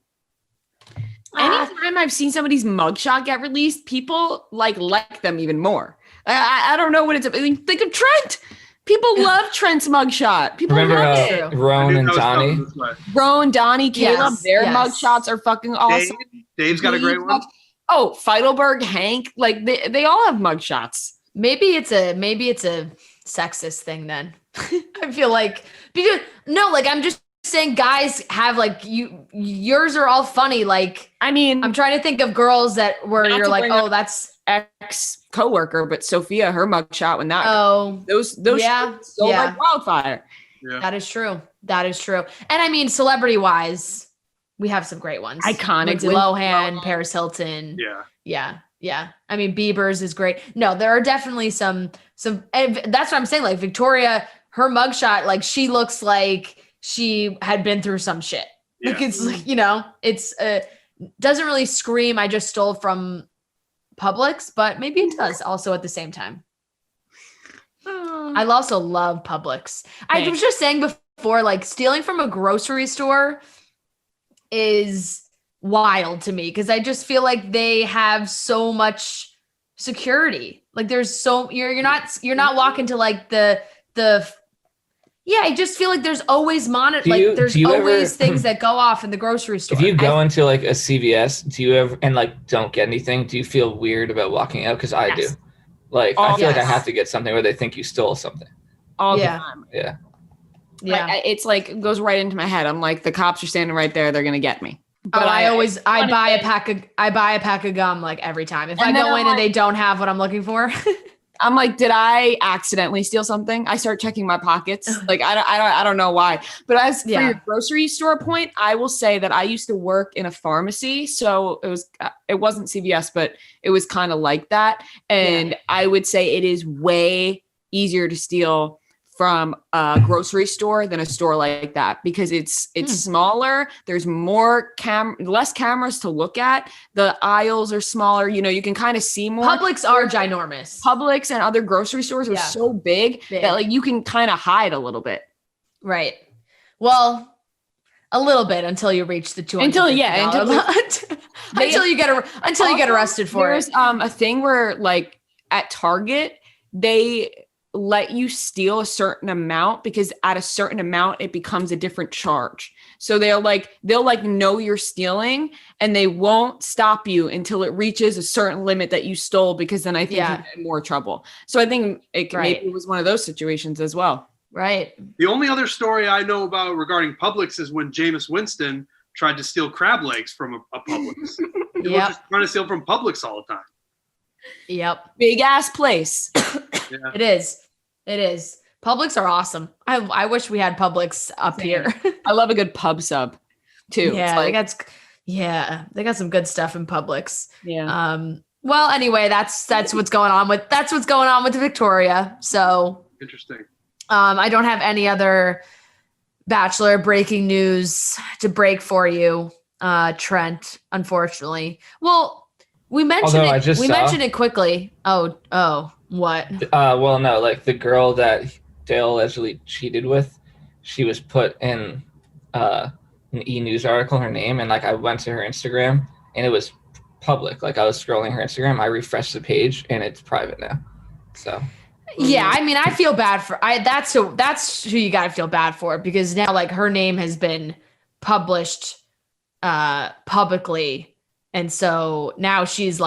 Anytime I've seen somebody's mugshot get released, people like them even more. I don't know what it's. I mean, think of Trent. People love Trent's mugshot. People remember Roan and Donnie. Roan, Donnie, Caleb. Their mugshots are fucking awesome. Dave's got a great one. Oh, Feidelberg, Hank, like they all have mugshots. Maybe it's a sexist thing then. I feel like I'm just saying guys have like yours are all funny. Like I mean, I'm trying to think of girls that where you're like, oh, that's ex coworker, but Sophia, her mugshot when that those sold like wildfire. Yeah. That is true. And I mean, celebrity wise, we have some great ones. Iconic. Lindsay Lohan, Paris Hilton. Yeah. I mean, Bieber's is great. No, there are definitely some. That's what I'm saying. Like Victoria, her mugshot, like she looks like she had been through some shit. Yeah. Like it's like it's doesn't really scream. I just stole from Publix, but maybe it does also at the same time. I also love Publix. I was just saying before, like stealing from a grocery store is wild to me because I just feel like they have so much security. Like there's so you're not walking to like the I just feel like there's always there's always things that go off in the grocery store. If you go into like a CVS, do you ever and like don't get anything? Do you feel weird about walking out? Because I do. Like I feel like I have to get something where they think you stole something. All the time. Yeah. It's like it goes right into my head. I'm like the cops are standing right there. They're gonna get me. But I buy a pack of gum like every time. If I go in and they don't have what I'm looking for. I'm like, did I accidentally steal something? I start checking my pockets. Like, I don't know why. But as for your grocery store point, I will say that I used to work in a pharmacy. So it wasn't CVS, but it was kind of like that. And I would say it is way easier to steal from a grocery store than a store like that because it's smaller. There's more less cameras to look at. The aisles are smaller. You can kind of see more. Publix are ginormous. Publix and other grocery stores are so big that like you can kind of hide a little bit. Right. Well, a little bit until you reach the $200. Until you get arrested for it. There's a thing where like at Target they let you steal a certain amount because at a certain amount it becomes a different charge. So they'll know you're stealing and they won't stop you until it reaches a certain limit that you stole, because then I think you get in more trouble. So I think maybe it was one of those situations as well. Right. The only other story I know about regarding Publix is when Jameis Winston tried to steal crab legs from a Publix. He was just trying to steal from Publix all the time. Yep. Big ass place. Yeah. It is. Publix are awesome. I wish we had Publix up here. I love a good pub sub too. Yeah, they got some good stuff in Publix. Yeah. Well, anyway, that's what's going on with Victoria. So interesting. I don't have any other Bachelor breaking news to break for you, Trent, unfortunately. Well, we mentioned mentioned it quickly. Oh, what? Well, no, like the girl that Dale allegedly cheated with, she was put in an E-News article, her name, and like I went to her Instagram and it was public. Like I was scrolling her Instagram, I refreshed the page and it's private now. So yeah, I mean, I feel bad for that's who you got to feel bad for, because now like her name has been published publicly, and so now she's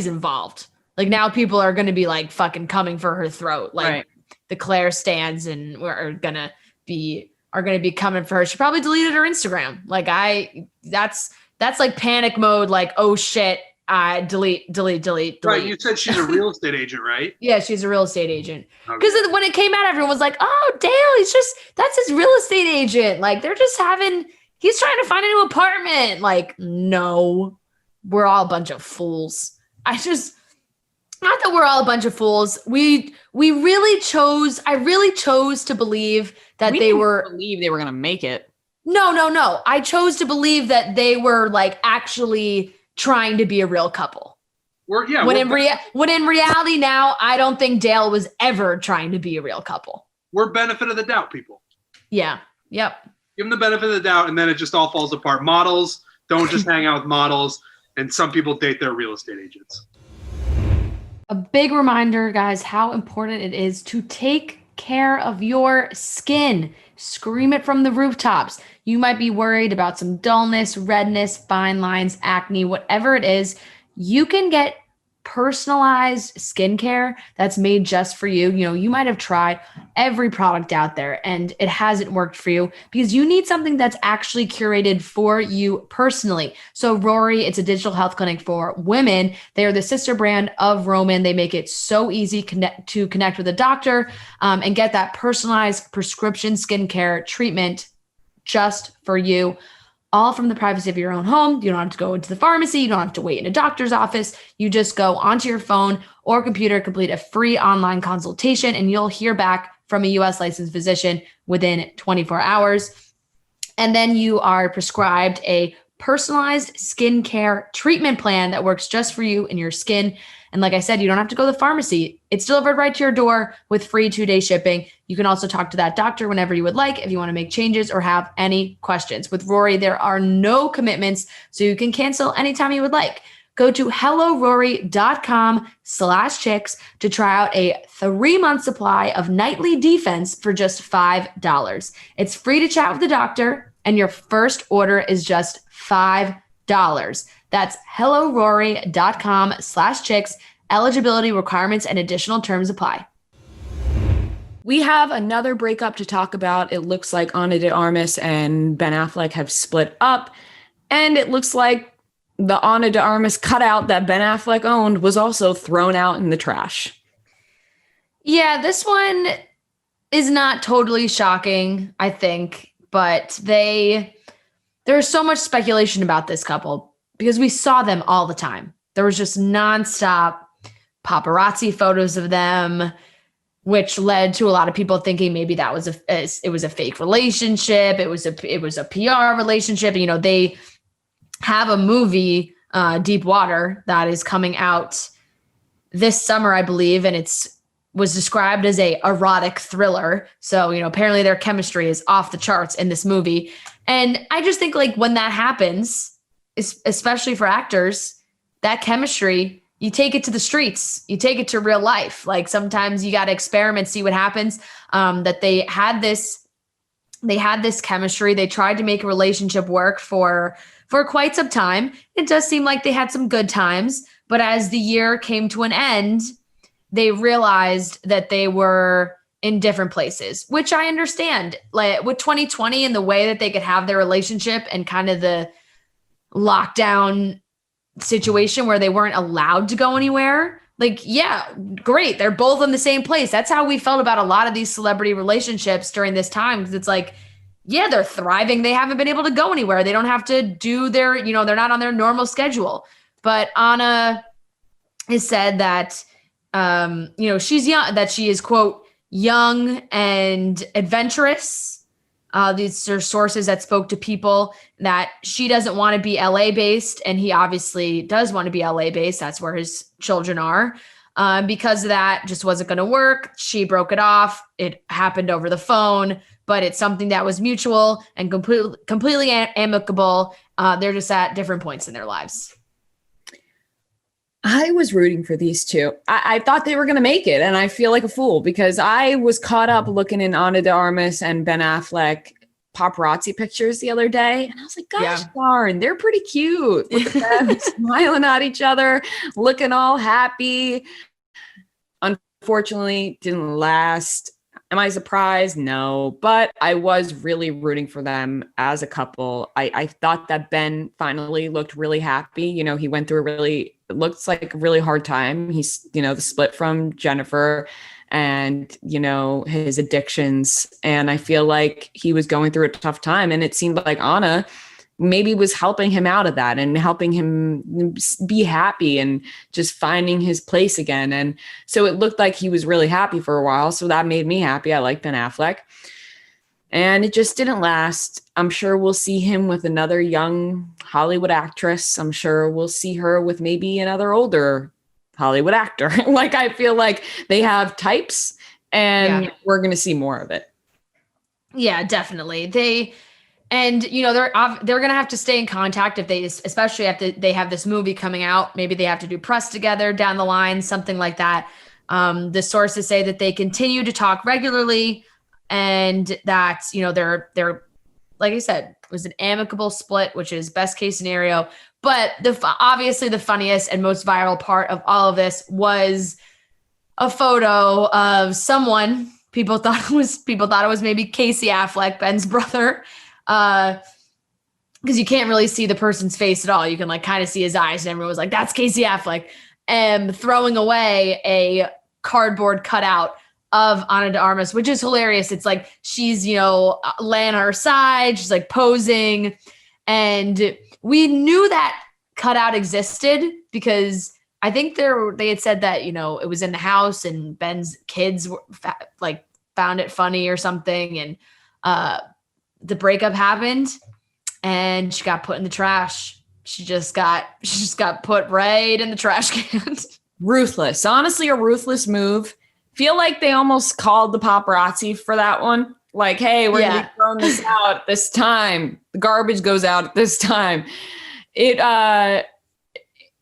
involved. Like now people are going to be like fucking coming for her throat. Like the Clare stands and are going to be coming for her. She probably deleted her Instagram. Like that's like panic mode. Like, oh shit. Delete. Right. You said she's a real estate agent, right? Yeah, she's a real estate agent. Because when it came out, everyone was like, oh, Dale, that's his real estate agent. Like he's trying to find a new apartment. Like, no, we're all a bunch of fools. Not that we're all a bunch of fools. I really chose to believe that they were going to make it. No. I chose to believe that they were like actually trying to be a real couple. When in reality now, I don't think Dale was ever trying to be a real couple. We're benefit of the doubt, people. Yeah. Yep. Give them the benefit of the doubt, and then it just all falls apart. Models don't just hang out with models, and some people date their real estate agents. A big reminder, guys, how important it is to take care of your skin. Scream it from the rooftops. You might be worried about some dullness, redness, fine lines, acne, whatever it is. You can get personalized skincare that's made just for you. You might have tried every product out there and it hasn't worked for you because you need something that's actually curated for you personally. So Rory, it's a digital health clinic for women. They are the sister brand of Roman. They make it so easy to connect with a doctor and get that personalized prescription skincare treatment just for you. All from the privacy of your own home. You don't have to go into the pharmacy. You don't have to wait in a doctor's office. You just go onto your phone or computer, complete a free online consultation, and you'll hear back from a US licensed physician within 24 hours. And then you are prescribed a personalized skincare treatment plan that works just for you and your skin. And like I said, you don't have to go to the pharmacy. It's delivered right to your door with free 2-day shipping. You can also talk to that doctor whenever you would like if you want to make changes or have any questions. With Rory, there are no commitments, so you can cancel anytime you would like. Go to hellorory.com/chicks to try out a 3-month supply of nightly defense for just $5. It's free to chat with the doctor, and your first order is just $5. That's hellorory.com/chicks. Eligibility requirements and additional terms apply. We have another breakup to talk about. It looks like Ana de Armas and Ben Affleck have split up, and it looks like the Ana de Armas cutout that Ben Affleck owned was also thrown out in the trash. Yeah, this one is not totally shocking, I think, but there's so much speculation about this couple because we saw them all the time. There was just nonstop paparazzi photos of them. which led to a lot of people thinking maybe that was it was a fake relationship. It was a PR relationship. You know, they have a movie, Deep Water, that is coming out this summer, I believe, and was described as a erotic thriller. So, you know, apparently their chemistry is off the charts in this movie. And I just think like when that happens, especially for actors, that chemistry, you take it to the streets, you take it to real life. Like sometimes you got to experiment, see what happens. That they had this chemistry. They tried to make a relationship work for quite some time. It does seem like they had some good times, but as the year came to an end, they realized that they were in different places, which I understand. Like with 2020 and the way that they could have their relationship and kind of the lockdown situation where they weren't allowed to go anywhere. Like, yeah, great. They're both in the same place. That's how we felt about a lot of these celebrity relationships during this time. Because it's like, yeah, they're thriving. They haven't been able to go anywhere. They don't have to do their, you know, they're not on their normal schedule. But Ana has said that, you know, she's young, that she is, quote, young and adventurous. These are sources that spoke to people that she doesn't want to be LA based. And he obviously does want to be LA based. That's where his children are. Because of that, just wasn't going to work. She broke it off. It happened over the phone, but it's something that was mutual and completely amicable. They're just at different points in their lives. I was rooting for these two. I thought they were going to make it, and I feel like a fool because I was caught up looking in Ana de Armas and Ben Affleck paparazzi pictures the other day, and I was like, gosh darn, they're pretty cute. Look at them smiling at each other, looking all happy. Unfortunately, didn't last. Am I surprised? No, but I was really rooting for them as a couple. I thought that Ben finally looked really happy. You know, he went through it looks like a really hard time. He's, you know, the split from Jennifer and, you know, his addictions. And I feel like he was going through a tough time. And it seemed like Ana maybe was helping him out of that and helping him be happy and just finding his place again. And so it looked like he was really happy for a while. So that made me happy. I like Ben Affleck. And it just didn't last. I'm sure we'll see him with another young Hollywood actress. I'm sure we'll see her with maybe another older Hollywood actor. Like, I feel like they have types and we're going to see more of it. Yeah, definitely. And, you know, they're going to have to stay in contact especially if they have this movie coming out. Maybe they have to do press together down the line, something like that. The sources say that they continue to talk regularly and that, you know, they're like I said, it was an amicable split, which is best case scenario. But obviously the funniest and most viral part of all of this was a photo of someone. People thought it was maybe Casey Affleck, Ben's brother. Because you can't really see the person's face at all. You can like kind of see his eyes, and everyone was like, that's Casey Affleck. And throwing away a cardboard cutout of Ana de Armas, which is hilarious. It's like she's, you know, laying on her side, she's like posing. And we knew that cutout existed because I think they had said that, you know, it was in the house and Ben's kids were found it funny or something. And the breakup happened and she got put in the trash. She just got put right in the trash can. Ruthless. Honestly, a ruthless move. Feel like they almost called the paparazzi for that one. Like, hey, we're going to be throwing this out this time. The garbage goes out at this time. It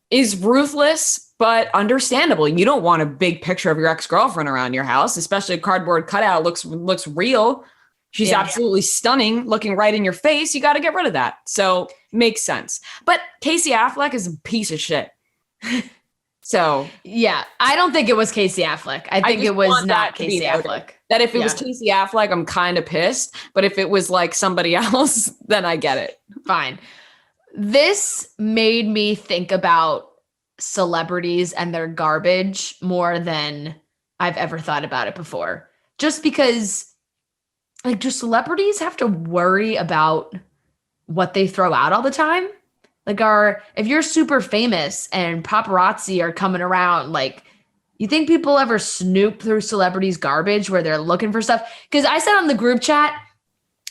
is ruthless, but understandable. You don't want a big picture of your ex-girlfriend around your house, especially a cardboard cutout looks real. She's absolutely stunning, looking right in your face. You got to get rid of that. So makes sense. But Casey Affleck is a piece of shit. So yeah, I don't think it was Casey Affleck. I think it was not Casey Affleck. That if it was Casey Affleck, I'm kind of pissed. But if it was like somebody else, then I get it. Fine. This made me think about celebrities and their garbage more than I've ever thought about it before. Just because, like, do celebrities have to worry about what they throw out all the time? Like, if you're super famous and paparazzi are coming around, like, You think people ever snoop through celebrities' garbage where they're looking for stuff? Because I said on the group chat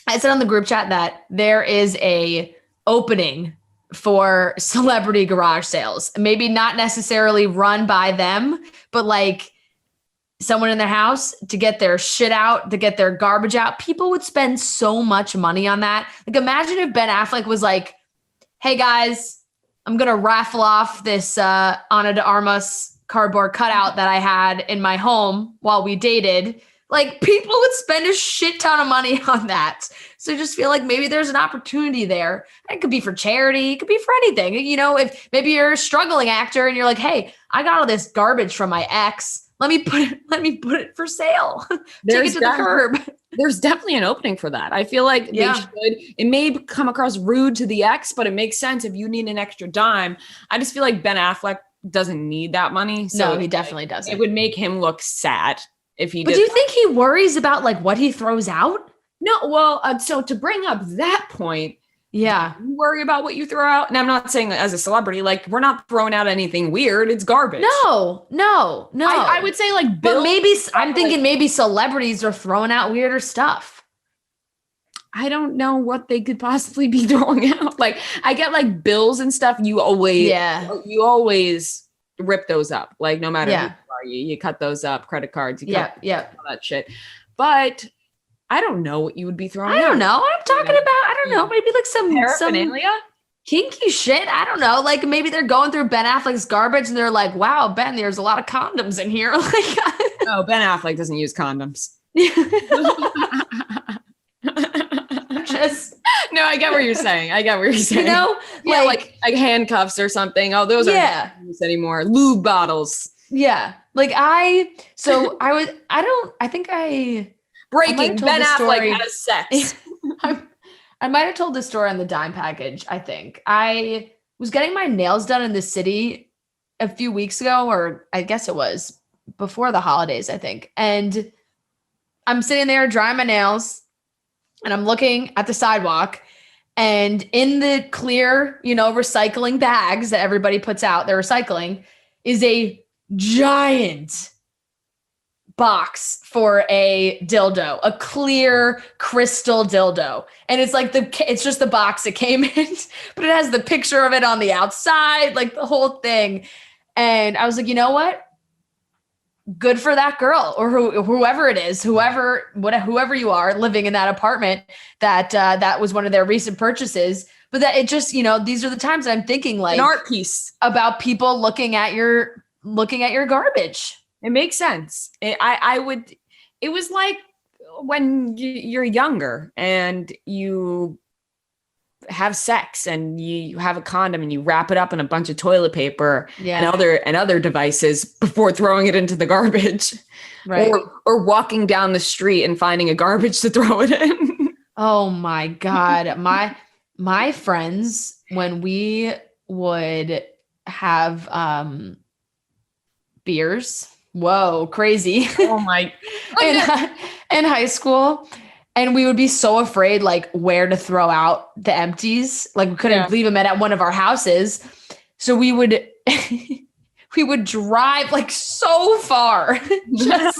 that there is a opening for celebrity garage sales. Maybe not necessarily run by them, but like someone in their house to get their shit out, to get their garbage out. People would spend so much money on that. Like imagine if Ben Affleck was like, hey guys, I'm going to raffle off this Ana de Armas cardboard cutout that I had in my home while we dated. Like people would spend a shit ton of money on that. So I just feel like maybe there's an opportunity there. It could be for charity. It could be for anything. You know, if maybe you're a struggling actor and you're like, hey, I got all this garbage from my ex. Let me put it for sale. Take it to the curb. There's definitely an opening for that. I feel like they should. It may come across rude to the ex, but it makes sense if you need an extra dime. I just feel like Ben Affleck doesn't need that money. So no, he definitely doesn't. It would make him look sad if he did. But do you think he worries about like what he throws out? No, well, so to bring up that point, yeah, you worry about what you throw out. And I'm not saying as a celebrity, like we're not throwing out anything weird. It's garbage. No. I would say like, but maybe I'm thinking maybe celebrities are throwing out weirder stuff. I don't know what they could possibly be throwing out. Like I get like bills and stuff. You always rip those up. Like no matter who you cut those up. Credit cards, you cut all that shit. But I don't know what you would be throwing out. I don't know. I'm talking about, I don't know, maybe like some paraphernalia? Kinky shit. I don't know. Like maybe they're going through Ben Affleck's garbage and they're like, wow, Ben, there's a lot of condoms in here. Like, no, Ben Affleck doesn't use condoms. No, I get what you're saying. You know, like handcuffs or something. Oh, those aren't used anymore. Lube bottles. Yeah. Like Breaking, Ben Affleck had sex. I might have told this story on the Dime Package, I think. I was getting my nails done in the city a few weeks ago, or I guess it was before the holidays, I think. And I'm sitting there drying my nails, and I'm looking at the sidewalk, and in the clear, recycling bags that everybody puts out, they're recycling, is a giant box for a dildo, a clear crystal dildo. And it's like it's just the box it came in, but it has the picture of it on the outside, like the whole thing. And I was like, you know what? Good for that girl or whoever it is, whoever you are living in that apartment that was one of their recent purchases. But that it just, these are the times I'm thinking like an art piece about people looking at your garbage. It makes sense. It was like when you're younger and you have sex and you have a condom and you wrap it up in a bunch of toilet paper and other devices before throwing it into the garbage. Right. Or walking down the street and finding a garbage to throw it in. Oh my God. My friends, when we would have beers. Whoa, crazy. Oh my. in high school. And we would be so afraid, like, where to throw out the empties. Like, we couldn't leave them at one of our houses. So we would drive, like, so far. Just,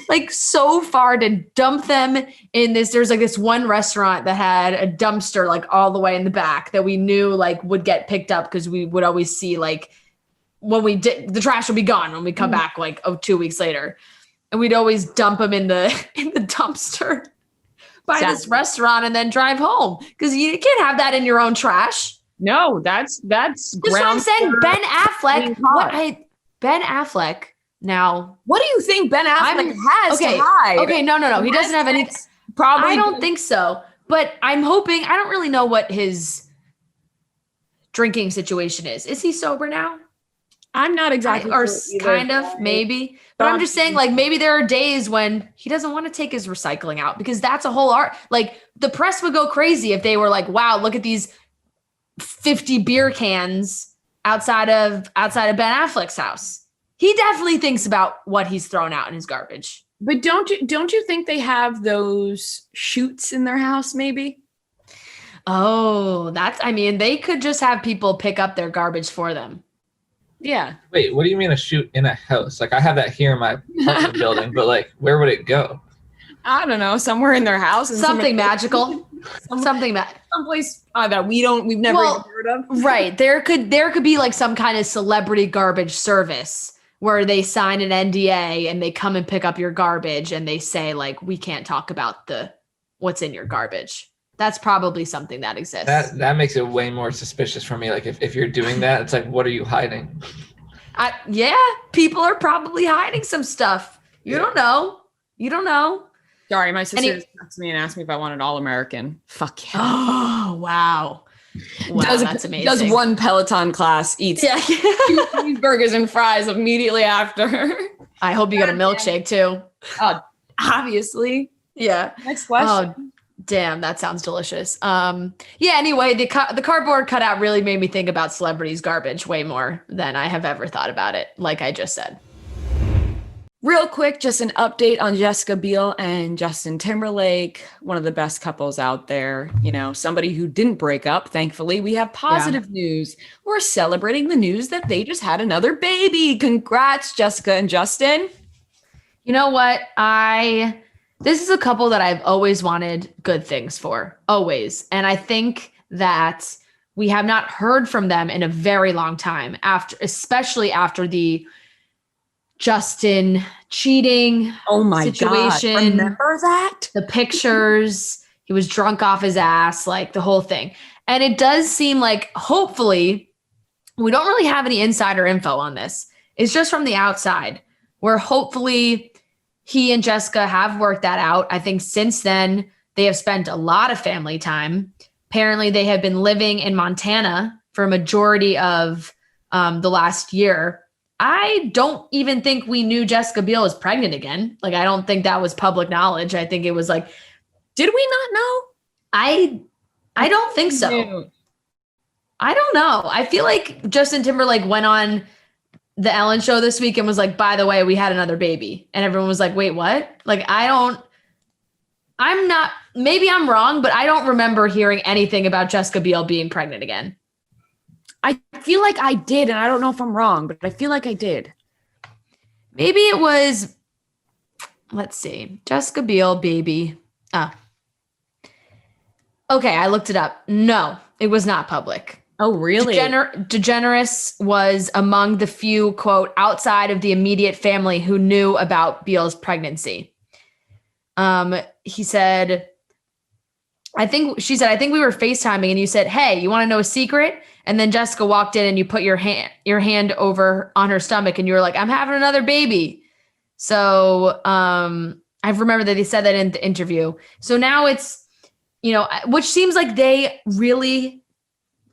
like, so far to dump them in this. There's, like, this one restaurant that had a dumpster, like, all the way in the back that we knew, like, would get picked up because we would always see, like, when we did, the trash would be gone when we come back, like, 2 weeks later. And we'd always dump them in the dumpster by this restaurant and then drive home because you can't have that in your own trash. No, that's just what I'm saying. Ben Affleck. Ben Affleck. Now, what do you think Ben Affleck has to hide? Okay, no. He doesn't have any. Probably. I don't think so. But I'm hoping. I don't really know what his drinking situation is. Is he sober now? I'm not exactly or kind of, maybe. But I'm just saying, like, maybe there are days when he doesn't want to take his recycling out because that's a whole art. Like, the press would go crazy if they were like, wow, look at these 50 beer cans outside of Ben Affleck's house. He definitely thinks about what he's thrown out in his garbage. But don't you think they have those chutes in their house, maybe? Oh, they could just have people pick up their garbage for them. Yeah. Wait, what do you mean a shoot in a house? Like I have that here in my apartment building, but like where would it go? I don't know, somewhere in their house. And Something magical. Someplace that we've never even heard of. Right. There could be like some kind of celebrity garbage service where they sign an NDA and they come and pick up your garbage and they say like, we can't talk about what's in your garbage. That's probably something that exists. That makes it way more suspicious for me. Like if you're doing that, it's like, what are you hiding? Yeah, people are probably hiding some stuff. You don't know. Sorry, my sister just texted me and asked me if I wanted All-American. Fuck yeah. Oh, wow. That's amazing. Does one Peloton class, eats 2 cheeseburgers and fries immediately after. I hope you got a milkshake too. Obviously. Yeah. Next question. Oh, damn, that sounds delicious. Anyway, the cardboard cutout really made me think about celebrities' garbage way more than I have ever thought about it, like I just said. Real quick, just an update on Jessica Biel and Justin Timberlake, one of the best couples out there. You know, somebody who didn't break up. Thankfully, we have positive news. We're celebrating the news that they just had another baby. Congrats, Jessica and Justin. You know what? This is a couple that I've always wanted good things for, always. And I think that we have not heard from them in a very long time, especially after the Justin cheating situation. God. Remember that? The pictures, he was drunk off his ass, like the whole thing. And it does seem like, hopefully, we don't really have any insider info on this. It's just from the outside, where hopefully he and Jessica have worked that out. I think since then, they have spent a lot of family time. Apparently, they have been living in Montana for a majority of the last year. I don't even think we knew Jessica Biel was pregnant again. Like, I don't think that was public knowledge. I think it was like, did we not know? I don't think so. I don't know. I feel like Justin Timberlake went on the Ellen show this week and was like, by the way, we had another baby. And everyone was like, wait, what? Like, maybe I'm wrong, but I don't remember hearing anything about Jessica Biel being pregnant again. I feel like I did, and I don't know if I'm wrong, but I feel like I did. Maybe it was, let's see, Jessica Biel, baby. Okay, I looked it up. No, it was not public. Oh, really? DeGeneres was among the few, quote, outside of the immediate family who knew about Biel's pregnancy. He said, I think we were FaceTiming and you said, hey, you want to know a secret? And then Jessica walked in and you put your hand over on her stomach and you were like, I'm having another baby. So I remember that they said that in the interview. So now it's, which seems like they really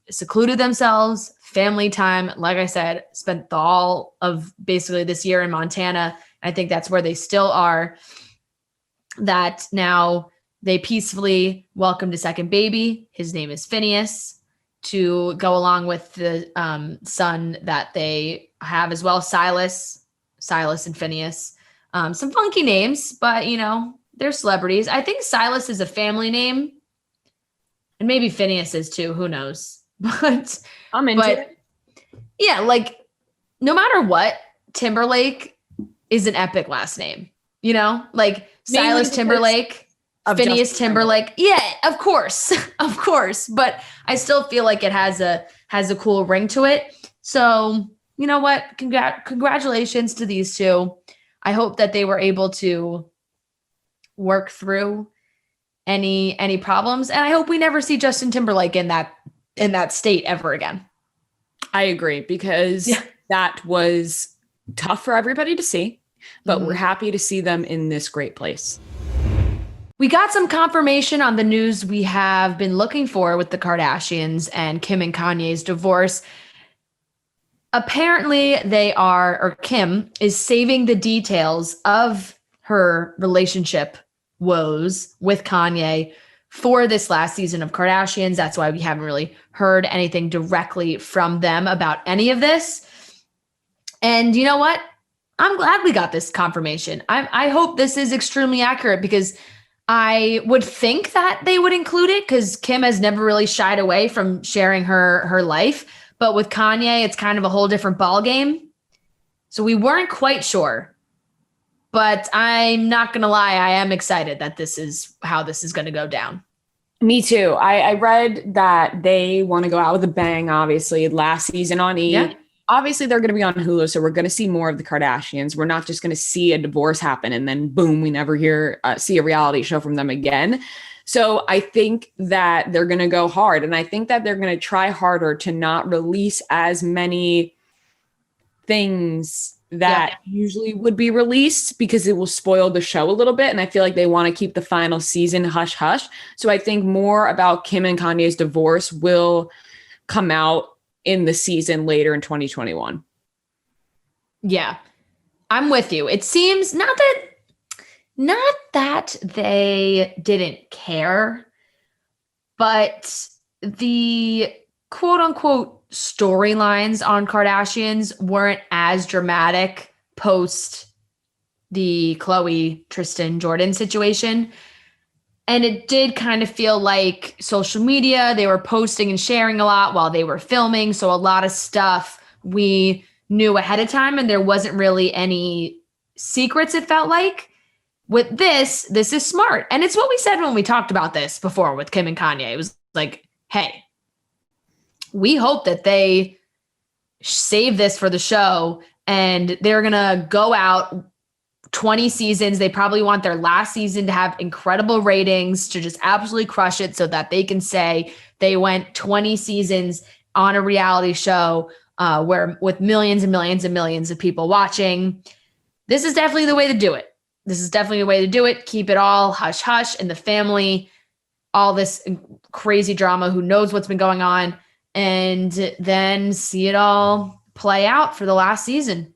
secluded themselves, family time. Like I said, spent all of basically this year in Montana. I think that's where they still are. That now they peacefully welcomed a second baby. His name is Phineas, to go along with the son that they have as well, Silas and Phineas. Some funky names, but they're celebrities. I think Silas is a family name, and maybe Phineas is too. Who knows? But I'm into it. Yeah, like no matter what, Timberlake is an epic last name. Like Silas Timberlake. Phineas Timberlake. Yeah, of course. Of course. But I still feel like it has a cool ring to it. So, you know what? Congratulations to these two. I hope that they were able to work through any problems. And I hope we never see Justin Timberlake in that state ever again. I agree, because that was tough for everybody to see, but we're happy to see them in this great place. We got some confirmation on the news we have been looking for with the Kardashians and Kim and Kanye's divorce. Apparently Kim is saving the details of her relationship woes with Kanye for this last season of Kardashians. That's why we haven't really heard anything directly from them about any of this. And you know what? I'm glad we got this confirmation. I hope this is extremely accurate, because I would think that they would include it, because Kim has never really shied away from sharing her life. But with Kanye, it's kind of a whole different ballgame. So we weren't quite sure. But I'm not going to lie, I am excited that this is how this is going to go down. Me too. I read that they want to go out with a bang, obviously, last season on E! Yeah. Obviously, they're going to be on Hulu, so we're going to see more of the Kardashians. We're not just going to see a divorce happen and then boom, we never see a reality show from them again. So I think that they're going to go hard, and I think that they're going to try harder to not release as many things that usually would be released because it will spoil the show a little bit. And I feel like they want to keep the final season hush hush. So I think more about Kim and Kanye's divorce will come out in the season later in 2021. Yeah, I'm with you. It seems not that they didn't care, but the quote unquote storylines on Kardashians weren't as dramatic post the Khloe, Tristan, Jordan situation. And it did kind of feel like social media, they were posting and sharing a lot while they were filming. So a lot of stuff we knew ahead of time, and there wasn't really any secrets, it felt like. With this is smart. And it's what we said when we talked about this before with Kim and Kanye. It was like, hey, we hope that they save this for the show and they're going to go out 20 seasons. They probably want their last season to have incredible ratings, to just absolutely crush it so that they can say they went 20 seasons on a reality show where with millions and millions and millions of people watching. This is definitely the way to do it. This is definitely the way to do it. Keep it all hush hush in the family, all this crazy drama, who knows what's been going on, and then see it all play out for the last season.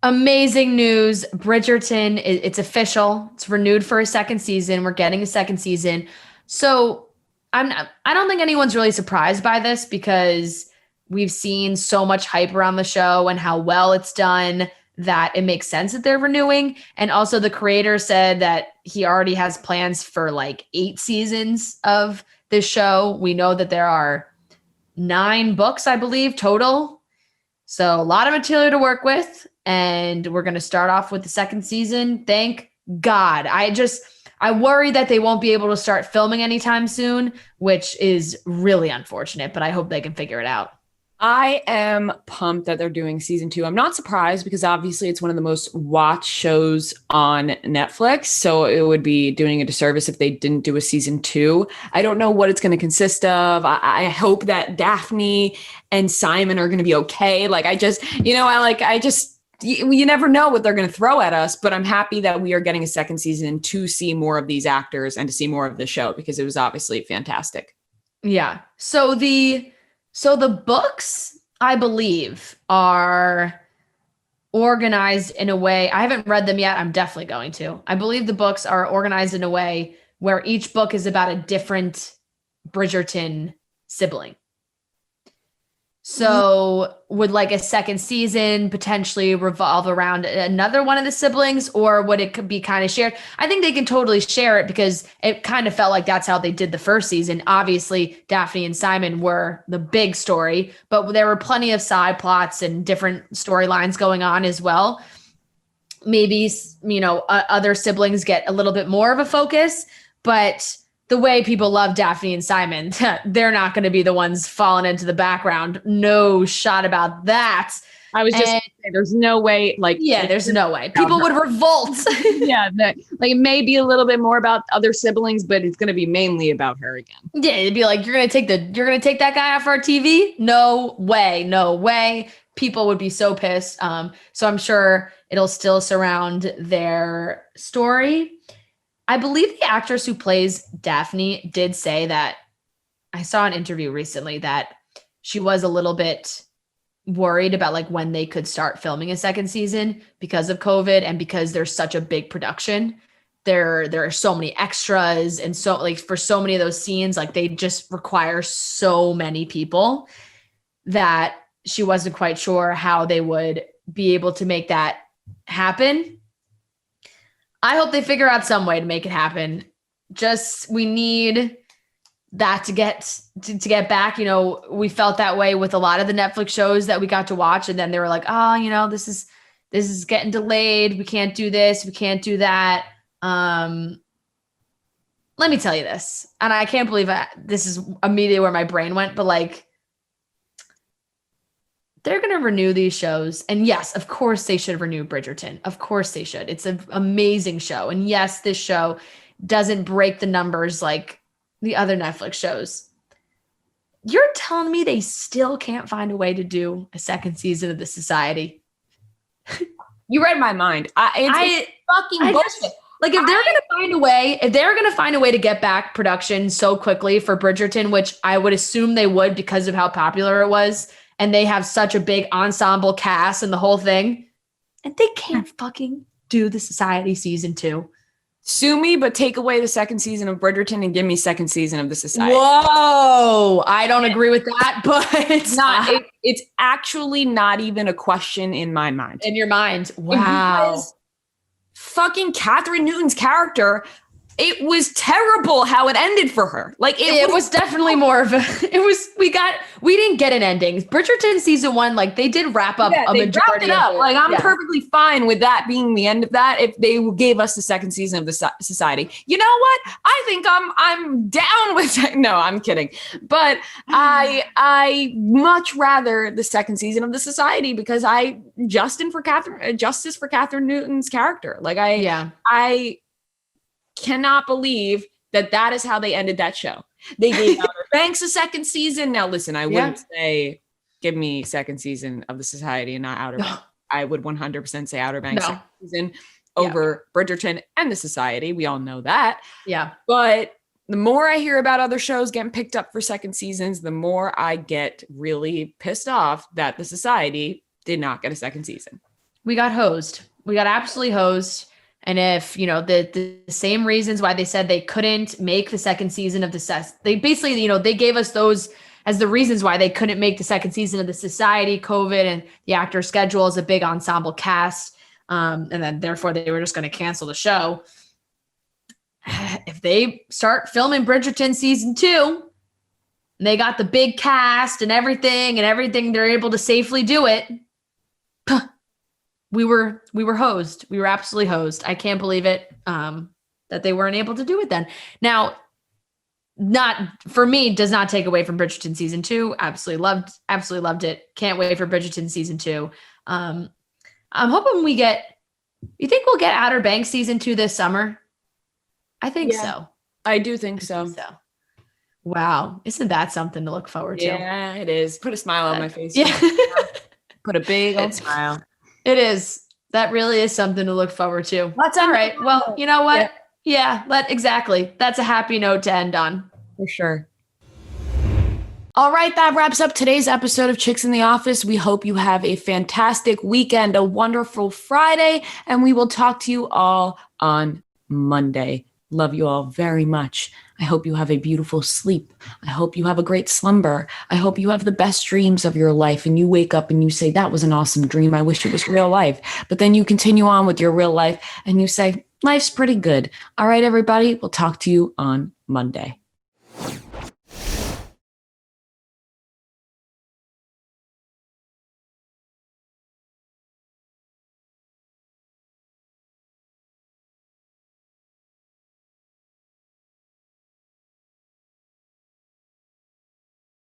Amazing news. Bridgerton, it's official. It's renewed for a second season. We're getting a second season. So I don't think anyone's really surprised by this because we've seen so much hype around the show and how well it's done that it makes sense that they're renewing. And also the creator said that he already has plans for like 8 seasons of this show. We know that there are 9 books, I believe, total. So a lot of material to work with. And we're going to start off with the second season. Thank God. I worry that they won't be able to start filming anytime soon, which is really unfortunate, but I hope they can figure it out. I am pumped that they're doing season 2. I'm not surprised because obviously it's one of the most watched shows on Netflix. So it would be doing a disservice if they didn't do a season 2. I don't know what it's going to consist of. I hope that Daphne and Simon are going to be okay. You never know what they're going to throw at us, but I'm happy that we are getting a second season to see more of these actors and to see more of the show because it was obviously fantastic. Yeah. So the books, I believe, are organized in a way. I haven't read them yet. I'm definitely going to. I believe the books are organized in a way where each book is about a different Bridgerton sibling. So would like a second season potentially revolve around another one of the siblings, or would it could be kind of shared? I think they can totally share it because it kind of felt like that's how they did the first season. Obviously, Daphne and Simon were the big story, but there were plenty of side plots and different storylines going on as well. Maybe, other siblings get a little bit more of a focus, but the way people love Daphne and Simon, they're not going to be the ones falling into the background. No shot about that. I was just saying, there's no way. There's no way. People would revolt. Yeah, it may be a little bit more about other siblings, but it's going to be mainly about her again. Yeah, it'd be like you're going to take that guy off our TV? No way. People would be so pissed. So I'm sure it'll still surround their story. I believe the actress who plays Daphne did say that I saw an interview recently that she was a little bit worried about like when they could start filming a second season because of COVID and because there's such a big production. There are so many extras and so like for so many of those scenes, like they just require so many people that she wasn't quite sure how they would be able to make that happen. I hope they figure out some way to make it happen. We need that to get back. You know, we felt that way with a lot of the Netflix shows that we got to watch, and then they were like, oh, you know, this is getting delayed. We can't do this. We can't do that. Let me tell you this, and I can't believe this is immediately where my brain went, but like, they're going to renew these shows. And yes, of course they should renew Bridgerton. Of course they should. It's an amazing show. And yes, this show doesn't break the numbers like the other Netflix shows. You're telling me they still can't find a way to do a second season of The Society? You read my mind. It's fucking bullshit. Like if they're going to find a way to get back production so quickly for Bridgerton, which I would assume they would because of how popular it was, and they have such a big ensemble cast and the whole thing, and they can't fucking do The Society season 2. Sue me, but take away the second season of Bridgerton and give me second season of The Society. Whoa, I don't agree with that, but it's not. It's actually not even a question in my mind. In your mind, wow. Because fucking Catherine Newton's character, it was terrible how it ended for her. Like it was definitely more of a. We didn't get an ending. Bridgerton season 1, like they did wrap up a majority of it. Like I'm perfectly fine with that being the end of that if they gave us the second season of The Society. You know what? I think I'm down with that. No, I'm kidding. But I much rather the second season of The Society because justice for Catherine Newton's character. Like I cannot believe that is how they ended that show. They gave Outer Banks a second season. Now, listen, I wouldn't say give me second season of The Society and not Outer Banks. I would 100% say Outer Banks second season over Bridgerton and The Society. We all know that. Yeah. But the more I hear about other shows getting picked up for second seasons, the more I get really pissed off that The Society did not get a second season. We got hosed. We got absolutely hosed. And if, you know, the same reasons why they said they couldn't make the second season of they basically, you know, they gave us those as the reasons why they couldn't make the second season of The Society, COVID, and the actor schedule is a big ensemble cast. And then therefore they were just going to cancel the show. If they start filming Bridgerton season 2, and they got the big cast and everything, they're able to safely do it. We were hosed. We were absolutely hosed. I can't believe it that they weren't able to do it then. Now, not for me, does not take away from Bridgerton season 2. Absolutely loved it. Can't wait for Bridgerton season 2. I'm hoping you think we'll get Outer Banks season 2 this summer? I think so. I do think so. Wow. Isn't that something to look forward to? Yeah, it is. Put a smile on my face. Yeah. Put a big old smile. It is. That really is something to look forward to. That's all right. Well, you know what? Yeah, exactly. That's a happy note to end on. For sure. All right, that wraps up today's episode of Chicks in the Office. We hope you have a fantastic weekend, a wonderful Friday, and we will talk to you all on Monday. Love you all very much. I hope you have a beautiful sleep. I hope you have a great slumber. I hope you have the best dreams of your life and you wake up and you say, that was an awesome dream. I wish it was real life. But then you continue on with your real life and you say, life's pretty good. All right, everybody. We'll talk to you on Monday.